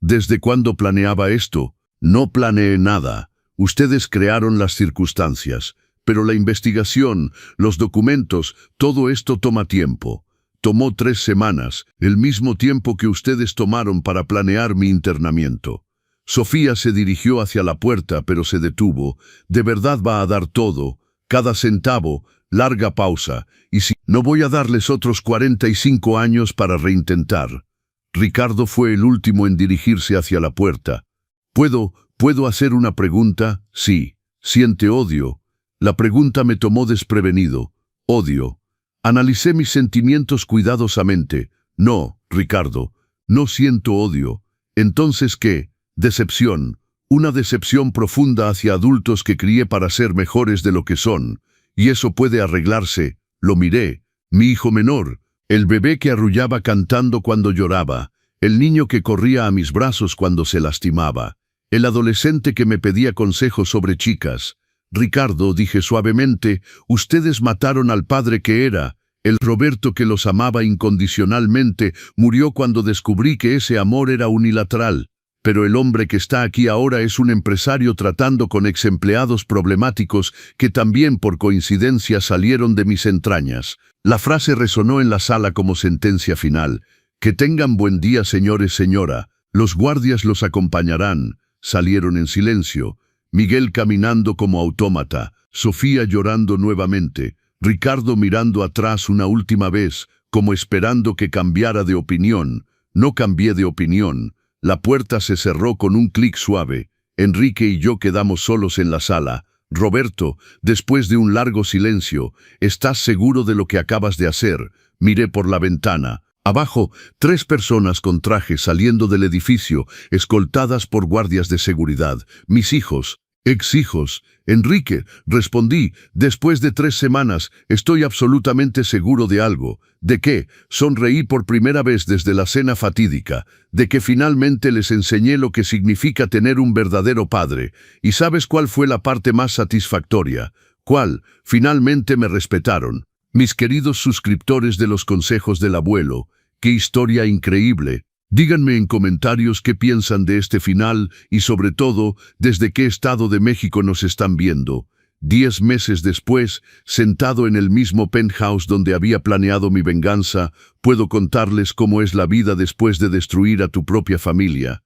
¿Desde cuándo planeaba esto? No planeé nada. Ustedes crearon las circunstancias, pero la investigación, los documentos, todo esto toma tiempo. Tomó 3 semanas, el mismo tiempo que ustedes tomaron para planear mi internamiento. Sofía se dirigió hacia la puerta, pero se detuvo. ¿De verdad va a dar todo? Cada centavo. Larga pausa. Y si no, voy a darles otros 45 años para reintentar. Ricardo fue el último en dirigirse hacia la puerta. ¿Puedo hacer una pregunta? Sí. ¿Siente odio? La pregunta me tomó desprevenido. Odio. Analicé mis sentimientos cuidadosamente. No, Ricardo, no siento odio. ¿Entonces qué? Decepción. Una decepción profunda hacia adultos que crié para ser mejores de lo que son. Y eso puede arreglarse. Lo miré. Mi hijo menor. El bebé que arrullaba cantando cuando lloraba. El niño que corría a mis brazos cuando se lastimaba. El adolescente que me pedía consejos sobre chicas. Ricardo, dije suavemente, ustedes mataron al padre que era. El Roberto que los amaba incondicionalmente murió cuando descubrí que ese amor era unilateral. Pero el hombre que está aquí ahora es un empresario tratando con exempleados problemáticos que también por coincidencia salieron de mis entrañas. La frase resonó en la sala como sentencia final. Que tengan buen día, señores, señora. Los guardias los acompañarán. Salieron en silencio. Miguel caminando como autómata, Sofía llorando nuevamente, Ricardo mirando atrás una última vez, como esperando que cambiara de opinión. No cambié de opinión. La puerta se cerró con un clic suave. Enrique y yo quedamos solos en la sala. Roberto, después de un largo silencio, ¿estás seguro de lo que acabas de hacer? Miré por la ventana. Abajo, 3 personas con trajes saliendo del edificio, escoltadas por guardias de seguridad. Mis hijos, ex-hijos. Enrique, respondí, después de 3 semanas, estoy absolutamente seguro de algo. ¿De qué? Sonreí por primera vez desde la cena fatídica. De que finalmente les enseñé lo que significa tener un verdadero padre. ¿Y sabes cuál fue la parte más satisfactoria? ¿Cuál? Finalmente me respetaron. Mis queridos suscriptores de los consejos del abuelo, qué historia increíble. Díganme en comentarios qué piensan de este final y sobre todo, desde qué estado de México nos están viendo. 10 meses después, sentado en el mismo penthouse donde había planeado mi venganza, puedo contarles cómo es la vida después de destruir a tu propia familia.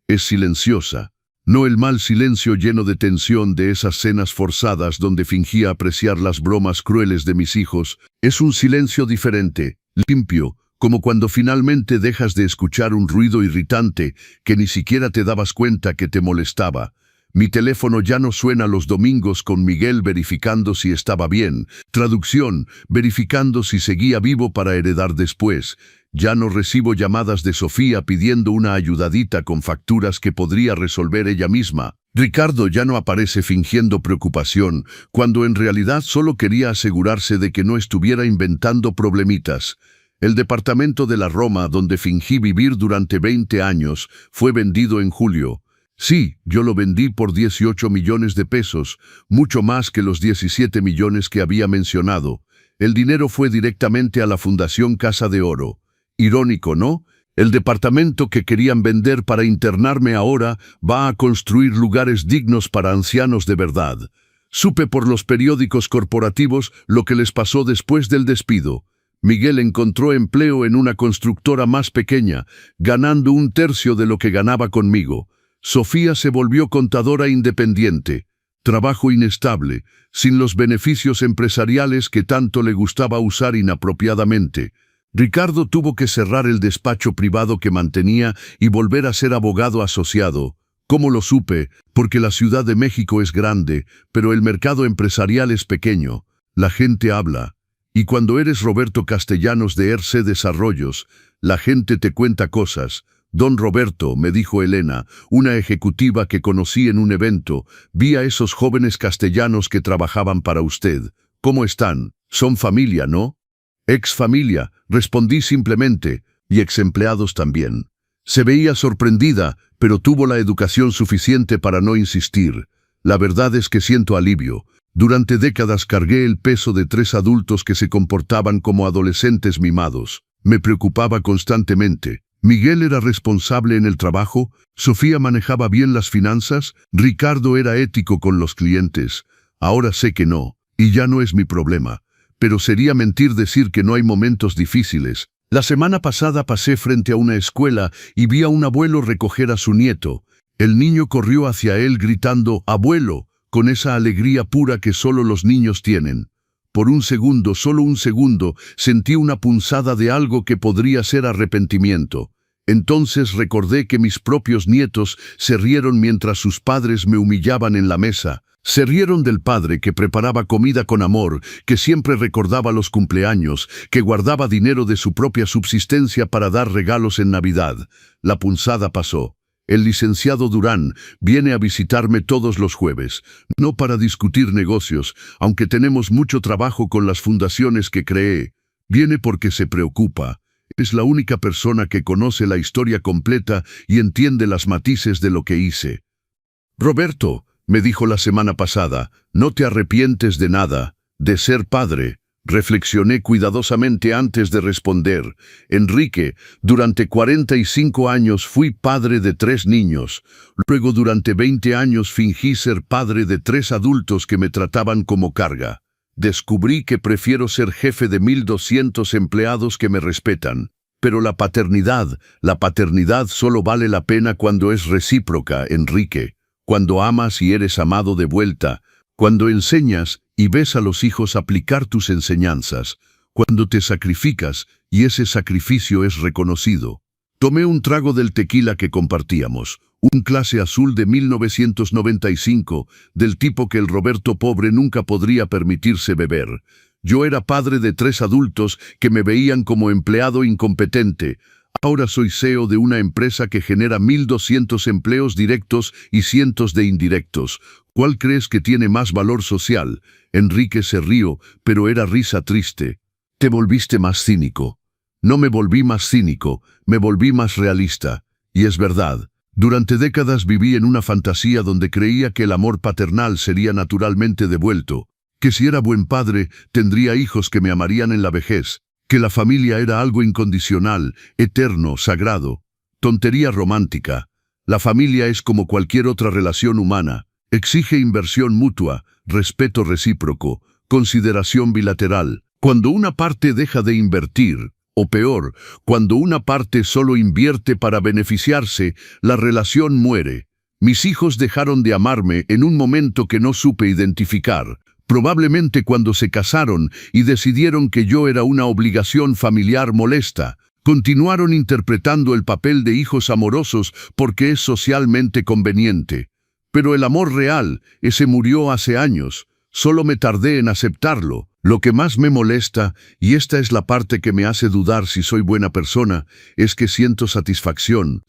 Es silenciosa. No el mal silencio lleno de tensión de esas cenas forzadas donde fingía apreciar las bromas crueles de mis hijos. Es un silencio diferente, limpio, como cuando finalmente dejas de escuchar un ruido irritante que ni siquiera te dabas cuenta que te molestaba. Mi teléfono ya no suena los domingos con Miguel verificando si estaba bien. Traducción, verificando si seguía vivo para heredar después. Ya no recibo llamadas de Sofía pidiendo una ayudadita con facturas que podría resolver ella misma. Ricardo ya no aparece fingiendo preocupación, cuando en realidad solo quería asegurarse de que no estuviera inventando problemitas. El departamento de la Roma, donde fingí vivir durante 20 años, fue vendido en julio. Sí, yo lo vendí por 18 millones de pesos, mucho más que los 17 millones que había mencionado. El dinero fue directamente a la Fundación Casa de Oro. Irónico, ¿no? El departamento que querían vender para internarme ahora va a construir lugares dignos para ancianos de verdad. Supe por los periódicos corporativos lo que les pasó después del despido. Miguel encontró empleo en una constructora más pequeña, ganando 1/3 de lo que ganaba conmigo. Sofía se volvió contadora independiente, trabajo inestable, sin los beneficios empresariales que tanto le gustaba usar inapropiadamente. Ricardo tuvo que cerrar el despacho privado que mantenía y volver a ser abogado asociado. ¿Cómo lo supe? Porque la Ciudad de México es grande, pero el mercado empresarial es pequeño. La gente habla. Y cuando eres Roberto Castellanos de RC Desarrollos, la gente te cuenta cosas. Don Roberto, me dijo Elena, una ejecutiva que conocí en un evento, vi a esos jóvenes castellanos que trabajaban para usted. ¿Cómo están? Son familia, ¿no? Ex familia, respondí simplemente, y ex empleados también. Se veía sorprendida, pero tuvo la educación suficiente para no insistir. La verdad es que siento alivio. Durante décadas cargué el peso de 3 adultos que se comportaban como adolescentes mimados. Me preocupaba constantemente. Miguel era responsable en el trabajo, Sofía manejaba bien las finanzas, Ricardo era ético con los clientes. Ahora sé que no, y ya no es mi problema. Pero sería mentir decir que no hay momentos difíciles. La semana pasada pasé frente a una escuela y vi a un abuelo recoger a su nieto. El niño corrió hacia él gritando «¡Abuelo!», con esa alegría pura que solo los niños tienen. Por un segundo, solo un segundo, sentí una punzada de algo que podría ser arrepentimiento. Entonces recordé que mis propios nietos se rieron mientras sus padres me humillaban en la mesa. Se rieron del padre que preparaba comida con amor, que siempre recordaba los cumpleaños, que guardaba dinero de su propia subsistencia para dar regalos en Navidad. La punzada pasó. El licenciado Durán viene a visitarme todos los jueves, no para discutir negocios, aunque tenemos mucho trabajo con las fundaciones que creé. Viene porque se preocupa. Es la única persona que conoce la historia completa y entiende las matices de lo que hice. Roberto, me dijo la semana pasada, no te arrepientes de nada, de ser padre. Reflexioné cuidadosamente antes de responder. Enrique, durante 45 años fui padre de 3 niños. Luego durante 20 años fingí ser padre de 3 adultos que me trataban como carga. Descubrí que prefiero ser jefe de 1,200 empleados que me respetan. Pero la paternidad solo vale la pena cuando es recíproca, Enrique. Cuando amas y eres amado de vuelta. Cuando enseñas y ves a los hijos aplicar tus enseñanzas. Cuando te sacrificas y ese sacrificio es reconocido. Tomé un trago del tequila que compartíamos. Un clase azul de 1995, del tipo que el Roberto pobre nunca podría permitirse beber. Yo era padre de 3 adultos que me veían como empleado incompetente. Ahora soy CEO de una empresa que genera 1,200 empleos directos y cientos de indirectos. ¿Cuál crees que tiene más valor social? Enrique se rió, pero era risa triste. Te volviste más cínico. No me volví más cínico, me volví más realista. Y es verdad. Durante décadas viví en una fantasía donde creía que el amor paternal sería naturalmente devuelto, que si era buen padre, tendría hijos que me amarían en la vejez, que la familia era algo incondicional, eterno, sagrado. Tontería romántica. La familia es como cualquier otra relación humana. Exige inversión mutua, respeto recíproco, consideración bilateral. Cuando una parte deja de invertir, o peor, cuando una parte solo invierte para beneficiarse, la relación muere. Mis hijos dejaron de amarme en un momento que no supe identificar. Probablemente cuando se casaron y decidieron que yo era una obligación familiar molesta. Continuaron interpretando el papel de hijos amorosos porque es socialmente conveniente. Pero el amor real, ese murió hace años. Solo me tardé en aceptarlo. Lo que más me molesta, y esta es la parte que me hace dudar si soy buena persona, es que siento satisfacción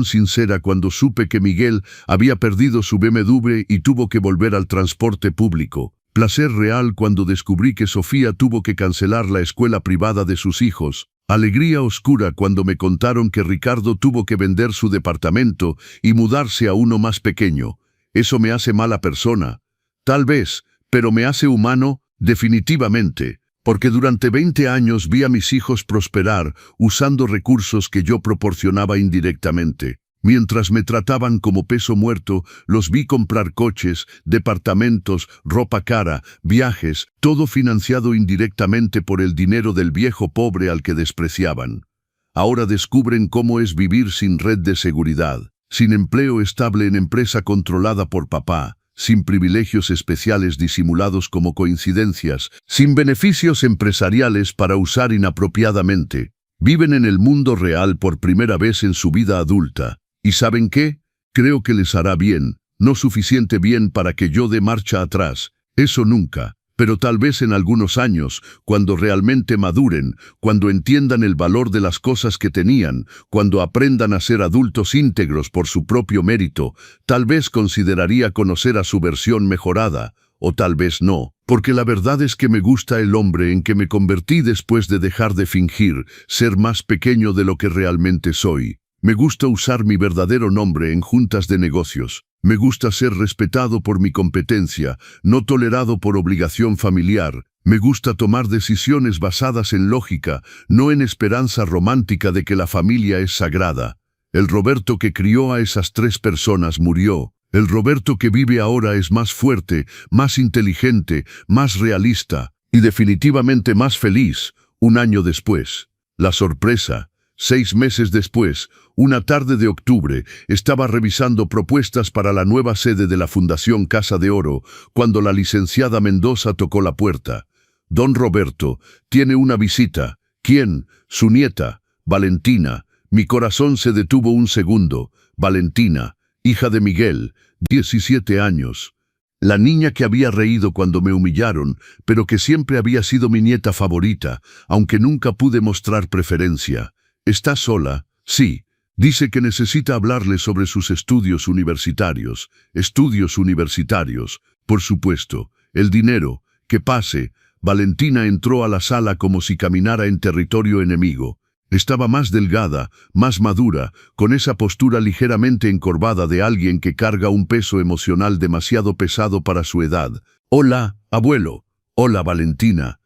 sincera cuando supe que Miguel había perdido su BMW y tuvo que volver al transporte público. Placer real cuando descubrí que Sofía tuvo que cancelar la escuela privada de sus hijos. Alegría oscura cuando me contaron que Ricardo tuvo que vender su departamento y mudarse a uno más pequeño. Eso me hace mala persona. Tal vez, pero me hace humano, definitivamente, porque durante 20 años vi a mis hijos prosperar usando recursos que yo proporcionaba indirectamente. Mientras me trataban como peso muerto, los vi comprar coches, departamentos, ropa cara, viajes, todo financiado indirectamente por el dinero del viejo pobre al que despreciaban. Ahora descubren cómo es vivir sin red de seguridad, sin empleo estable en empresa controlada por papá, sin privilegios especiales disimulados como coincidencias, sin beneficios empresariales para usar inapropiadamente. Viven en el mundo real por primera vez en su vida adulta. ¿Y saben qué? Creo que les hará bien, no suficiente bien para que yo dé marcha atrás, eso nunca, pero tal vez en algunos años, cuando realmente maduren, cuando entiendan el valor de las cosas que tenían, cuando aprendan a ser adultos íntegros por su propio mérito, tal vez consideraría conocer a su versión mejorada, o tal vez no, porque la verdad es que me gusta el hombre en que me convertí después de dejar de fingir ser más pequeño de lo que realmente soy. Me gusta usar mi verdadero nombre en juntas de negocios. Me gusta ser respetado por mi competencia, no tolerado por obligación familiar. Me gusta tomar decisiones basadas en lógica, no en esperanza romántica de que la familia es sagrada. El Roberto que crió a esas 3 personas murió. El Roberto que vive ahora es más fuerte, más inteligente, más realista y definitivamente más feliz, un año después. La sorpresa. 6 meses después, una tarde de octubre, estaba revisando propuestas para la nueva sede de la Fundación Casa de Oro, cuando la licenciada Mendoza tocó la puerta. Don Roberto, tiene una visita. ¿Quién? Su nieta, Valentina. Mi corazón se detuvo un segundo. Valentina, hija de Miguel, 17 años. La niña que había reído cuando me humillaron, pero que siempre había sido mi nieta favorita, aunque nunca pude mostrar preferencia. ¿Está sola? Sí. Dice que necesita hablarle sobre sus estudios universitarios. Estudios universitarios. Por supuesto. El dinero. Que pase. Valentina entró a la sala como si caminara en territorio enemigo. Estaba más delgada, más madura, con esa postura ligeramente encorvada de alguien que carga un peso emocional demasiado pesado para su edad. Hola, abuelo. Hola, Valentina.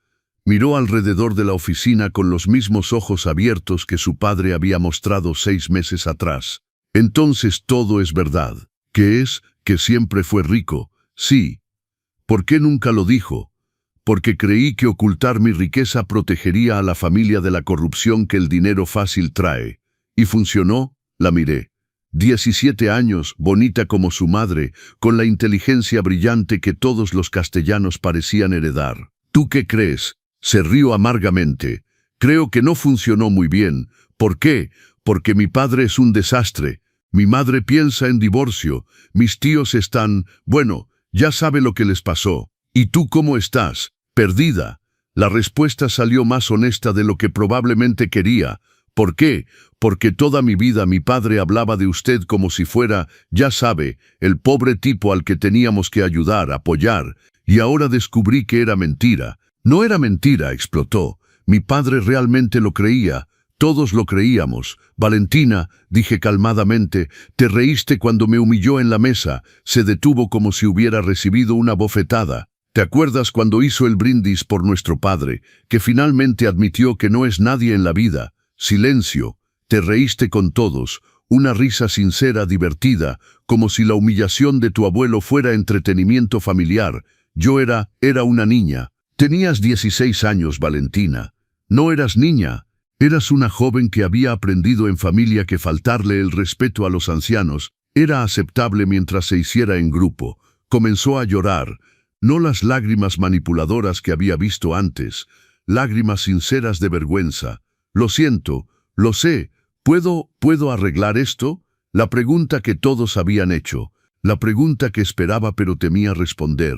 Miró alrededor de la oficina con los mismos ojos abiertos que su padre había mostrado 6 meses atrás. Entonces todo es verdad. ¿Qué es? Que siempre fue rico. Sí. ¿Por qué nunca lo dijo? Porque creí que ocultar mi riqueza protegería a la familia de la corrupción que el dinero fácil trae. ¿Y funcionó? La miré. 17 años, bonita como su madre, con la inteligencia brillante que todos los castellanos parecían heredar. ¿Tú qué crees? Se rió amargamente. Creo que no funcionó muy bien. ¿Por qué? Porque mi padre es un desastre. Mi madre piensa en divorcio. Mis tíos están... Bueno, ya sabe lo que les pasó. ¿Y tú cómo estás? Perdida. La respuesta salió más honesta de lo que probablemente quería. ¿Por qué? Porque toda mi vida mi padre hablaba de usted como si fuera, ya sabe, el pobre tipo al que teníamos que ayudar, apoyar. Y ahora descubrí que era mentira. No era mentira, explotó. Mi padre realmente lo creía. Todos lo creíamos. Valentina, dije calmadamente, te reíste cuando me humilló en la mesa. Se detuvo como si hubiera recibido una bofetada. ¿Te acuerdas cuando hizo el brindis por nuestro padre, que finalmente admitió que no es nadie en la vida? Silencio. Te reíste con todos. Una risa sincera, divertida, como si la humillación de tu abuelo fuera entretenimiento familiar. Yo era una niña. Tenías 16 años, Valentina. No eras niña. Eras una joven que había aprendido en familia que faltarle el respeto a los ancianos era aceptable mientras se hiciera en grupo. Comenzó a llorar. No las lágrimas manipuladoras que había visto antes. Lágrimas sinceras de vergüenza. Lo siento. Lo sé. ¿Puedo arreglar esto? La pregunta que todos habían hecho. La pregunta que esperaba pero temía responder.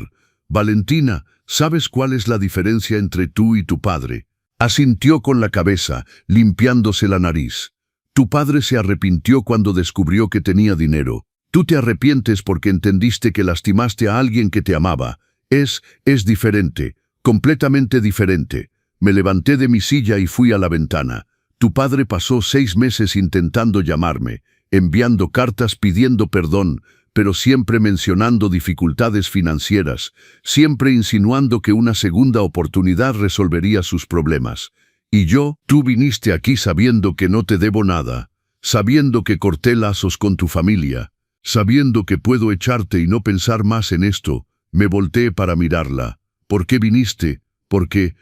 Valentina, ¿sabes cuál es la diferencia entre tú y tu padre? Asintió con la cabeza, limpiándose la nariz. Tu padre se arrepintió cuando descubrió que tenía dinero. Tú te arrepientes porque entendiste que lastimaste a alguien que te amaba. Es diferente, completamente diferente. Me levanté de mi silla y fui a la ventana. Tu padre pasó 6 meses intentando llamarme, enviando cartas pidiendo perdón, pero siempre mencionando dificultades financieras, siempre insinuando que una segunda oportunidad resolvería sus problemas. Y tú viniste aquí sabiendo que no te debo nada, sabiendo que corté lazos con tu familia, sabiendo que puedo echarte y no pensar más en esto. Me volteé para mirarla. ¿Por qué viniste? Porque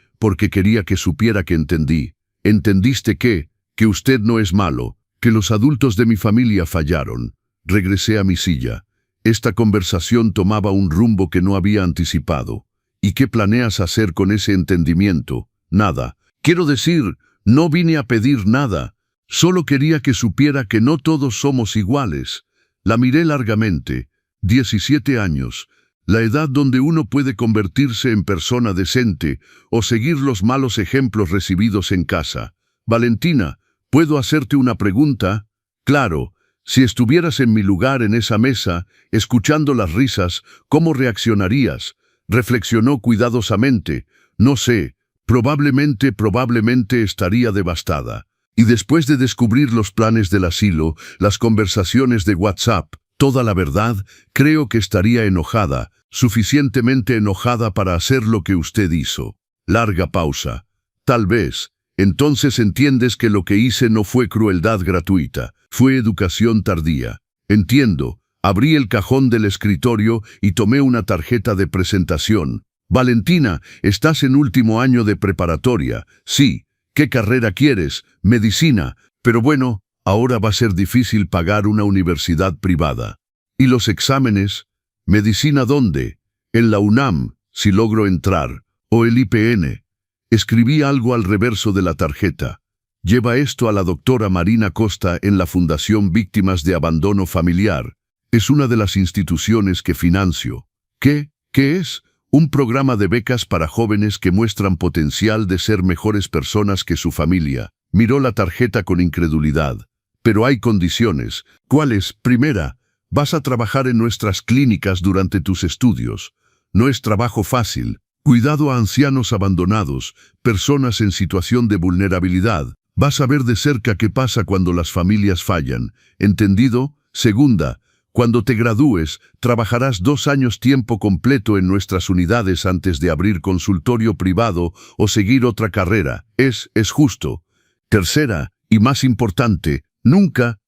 quería que supiera que entendí. ¿Entendiste qué? Que usted no es malo, que los adultos de mi familia fallaron. Regresé a mi silla. Esta conversación tomaba un rumbo que no había anticipado. ¿Y qué planeas hacer con ese entendimiento? Nada. Quiero decir, no vine a pedir nada. Solo quería que supiera que no todos somos iguales. La miré largamente. 17 años. La edad donde uno puede convertirse en persona decente o seguir los malos ejemplos recibidos en casa. Valentina, ¿puedo hacerte una pregunta? Claro. Si estuvieras en mi lugar en esa mesa, escuchando las risas, ¿cómo reaccionarías? Reflexionó cuidadosamente. No sé, probablemente estaría devastada. Y después de descubrir los planes del asilo, las conversaciones de WhatsApp, toda la verdad, creo que estaría enojada, suficientemente enojada para hacer lo que usted hizo. Larga pausa. Tal vez. Entonces entiendes que lo que hice no fue crueldad gratuita, fue educación tardía. Entiendo. Abrí el cajón del escritorio y tomé una tarjeta de presentación. Valentina, estás en último año de preparatoria. Sí. ¿Qué carrera quieres? Medicina. Pero bueno, ahora va a ser difícil pagar una universidad privada. ¿Y los exámenes? ¿Medicina dónde? En la UNAM, si logro entrar. O el IPN. Escribí algo al reverso de la tarjeta. Lleva esto a la doctora Marina Costa en la Fundación Víctimas de Abandono Familiar. Es una de las instituciones que financio. ¿Qué? ¿Qué es? Un programa de becas para jóvenes que muestran potencial de ser mejores personas que su familia. Miró la tarjeta con incredulidad. Pero hay condiciones. ¿Cuáles? Primera, vas a trabajar en nuestras clínicas durante tus estudios. No es trabajo fácil. Cuidado a ancianos abandonados, personas en situación de vulnerabilidad. Vas a ver de cerca qué pasa cuando las familias fallan. ¿Entendido? Segunda, cuando te gradúes, trabajarás 2 años tiempo completo en nuestras unidades antes de abrir consultorio privado o seguir otra carrera. Es justo. Tercera, y más importante, nunca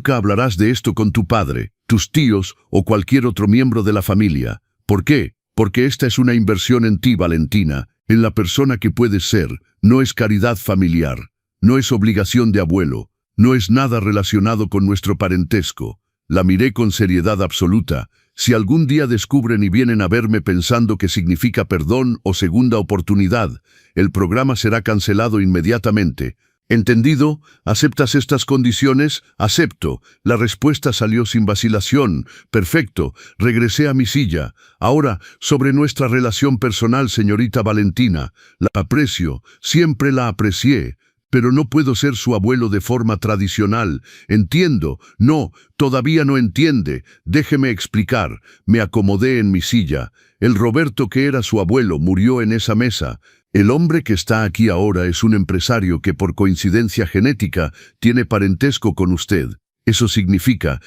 hablarás de esto con tu padre, tus tíos o cualquier otro miembro de la familia. ¿Por qué? Porque esta es una inversión en ti, Valentina, en la persona que puedes ser. No es caridad familiar, no es obligación de abuelo, no es nada relacionado con nuestro parentesco. La miré con seriedad absoluta. Si algún día descubren y vienen a verme pensando que significa perdón o segunda oportunidad, el programa será cancelado inmediatamente. ¿Entendido? ¿Aceptas estas condiciones? Acepto. La respuesta salió sin vacilación. Perfecto. Regresé a mi silla. Ahora, sobre nuestra relación personal, señorita Valentina. La aprecio. Siempre la aprecié. Pero no puedo ser su abuelo de forma tradicional. Entiendo. No, todavía no entiende. Déjeme explicar. Me acomodé en mi silla. El Roberto que era su abuelo murió en esa mesa. El hombre que está aquí ahora es un empresario que por coincidencia genética tiene parentesco con usted. Eso significa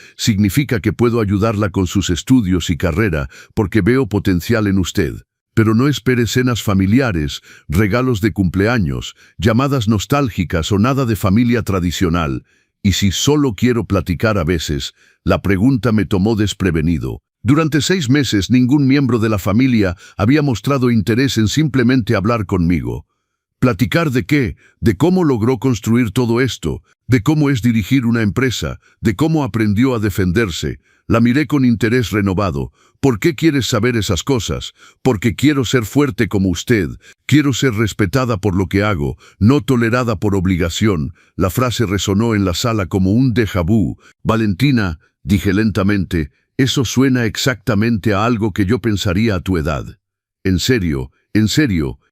que puedo ayudarla con sus estudios y carrera porque veo potencial en usted. Pero no espere cenas familiares, regalos de cumpleaños, llamadas nostálgicas o nada de familia tradicional. Y si solo quiero platicar a veces, la pregunta me tomó desprevenido. Durante 6 meses ningún miembro de la familia había mostrado interés en simplemente hablar conmigo. ¿Platicar de qué? De cómo logró construir todo esto, de cómo es dirigir una empresa, de cómo aprendió a defenderse. La miré con interés renovado. ¿Por qué quieres saber esas cosas? Porque quiero ser fuerte como usted. Quiero ser respetada por lo que hago, no tolerada por obligación. La frase resonó en la sala como un déjà vu. Valentina, dije lentamente, Eso suena exactamente a algo que yo pensaría a tu edad. En serio,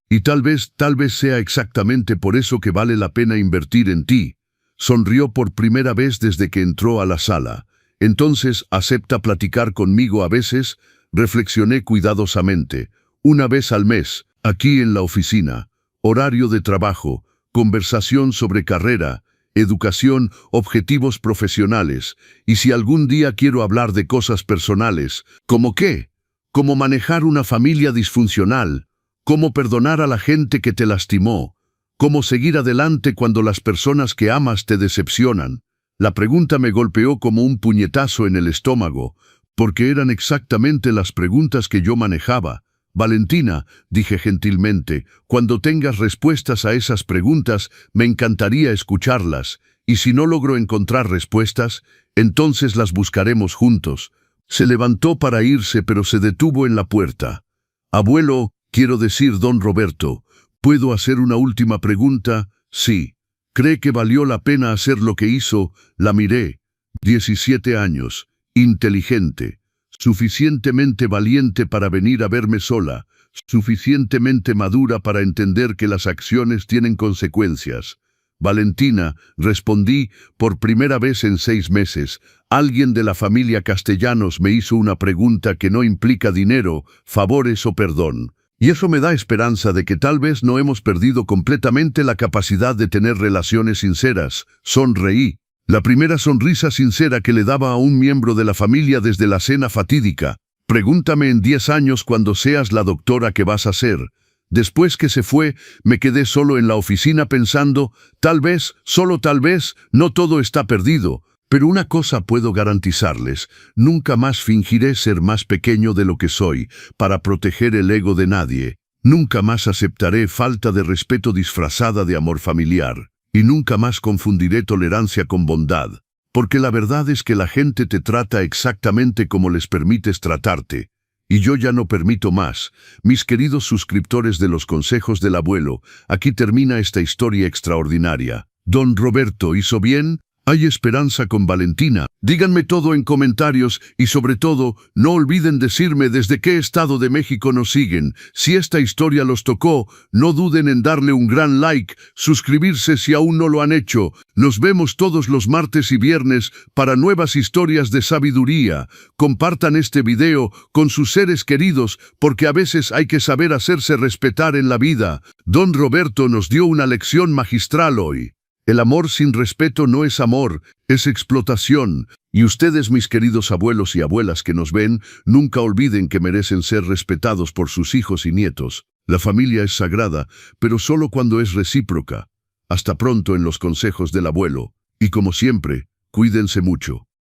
y tal vez sea exactamente por eso que vale la pena invertir en ti. Sonrió por primera vez desde que entró a la sala. Entonces, ¿acepta platicar conmigo a veces? Reflexioné cuidadosamente. Una vez al mes, aquí en la oficina. Horario de trabajo, conversación sobre carrera, educación, objetivos profesionales. Y si algún día quiero hablar de cosas personales, ¿cómo qué? ¿Cómo manejar una familia disfuncional? ¿Cómo perdonar a la gente que te lastimó? ¿Cómo seguir adelante cuando las personas que amas te decepcionan? La pregunta me golpeó como un puñetazo en el estómago, porque eran exactamente las preguntas que yo manejaba. Valentina, dije gentilmente, cuando tengas respuestas a esas preguntas, me encantaría escucharlas, y si no logro encontrar respuestas, entonces las buscaremos juntos. Se levantó para irse, pero se detuvo en la puerta. Abuelo, quiero decir don Roberto, ¿puedo hacer una última pregunta? Sí. ¿Cree que valió la pena hacer lo que hizo? La miré. 17 años, inteligente. Suficientemente valiente para venir a verme sola, suficientemente madura para entender que las acciones tienen consecuencias. Valentina, respondí, por primera vez en 6 meses, alguien de la familia Castellanos me hizo una pregunta que no implica dinero, favores o perdón. Y eso me da esperanza de que tal vez no hemos perdido completamente la capacidad de tener relaciones sinceras. Sonreí. La primera sonrisa sincera que le daba a un miembro de la familia desde la cena fatídica. Pregúntame en 10 años cuando seas la doctora que vas a ser. Después que se fue, me quedé solo en la oficina pensando, tal vez, solo tal vez, no todo está perdido. Pero una cosa puedo garantizarles, nunca más fingiré ser más pequeño de lo que soy, para proteger el ego de nadie. Nunca más aceptaré falta de respeto disfrazada de amor familiar. Y nunca más confundiré tolerancia con bondad, porque la verdad es que la gente te trata exactamente como les permites tratarte. Y yo ya no permito más. Mis queridos suscriptores de los consejos del abuelo, aquí termina esta historia extraordinaria. ¿Don Roberto hizo bien? ¿Hay esperanza con Valentina? Díganme todo en comentarios y sobre todo, no olviden decirme desde qué estado de México nos siguen. Si esta historia los tocó, no duden en darle un gran like, suscribirse si aún no lo han hecho. Nos vemos todos los martes y viernes para nuevas historias de sabiduría. Compartan este video con sus seres queridos porque a veces hay que saber hacerse respetar en la vida. Don Roberto nos dio una lección magistral hoy. El amor sin respeto no es amor, es explotación. Y ustedes, mis queridos abuelos y abuelas que nos ven, nunca olviden que merecen ser respetados por sus hijos y nietos. La familia es sagrada, pero solo cuando es recíproca. Hasta pronto en los consejos del abuelo. Y como siempre, cuídense mucho.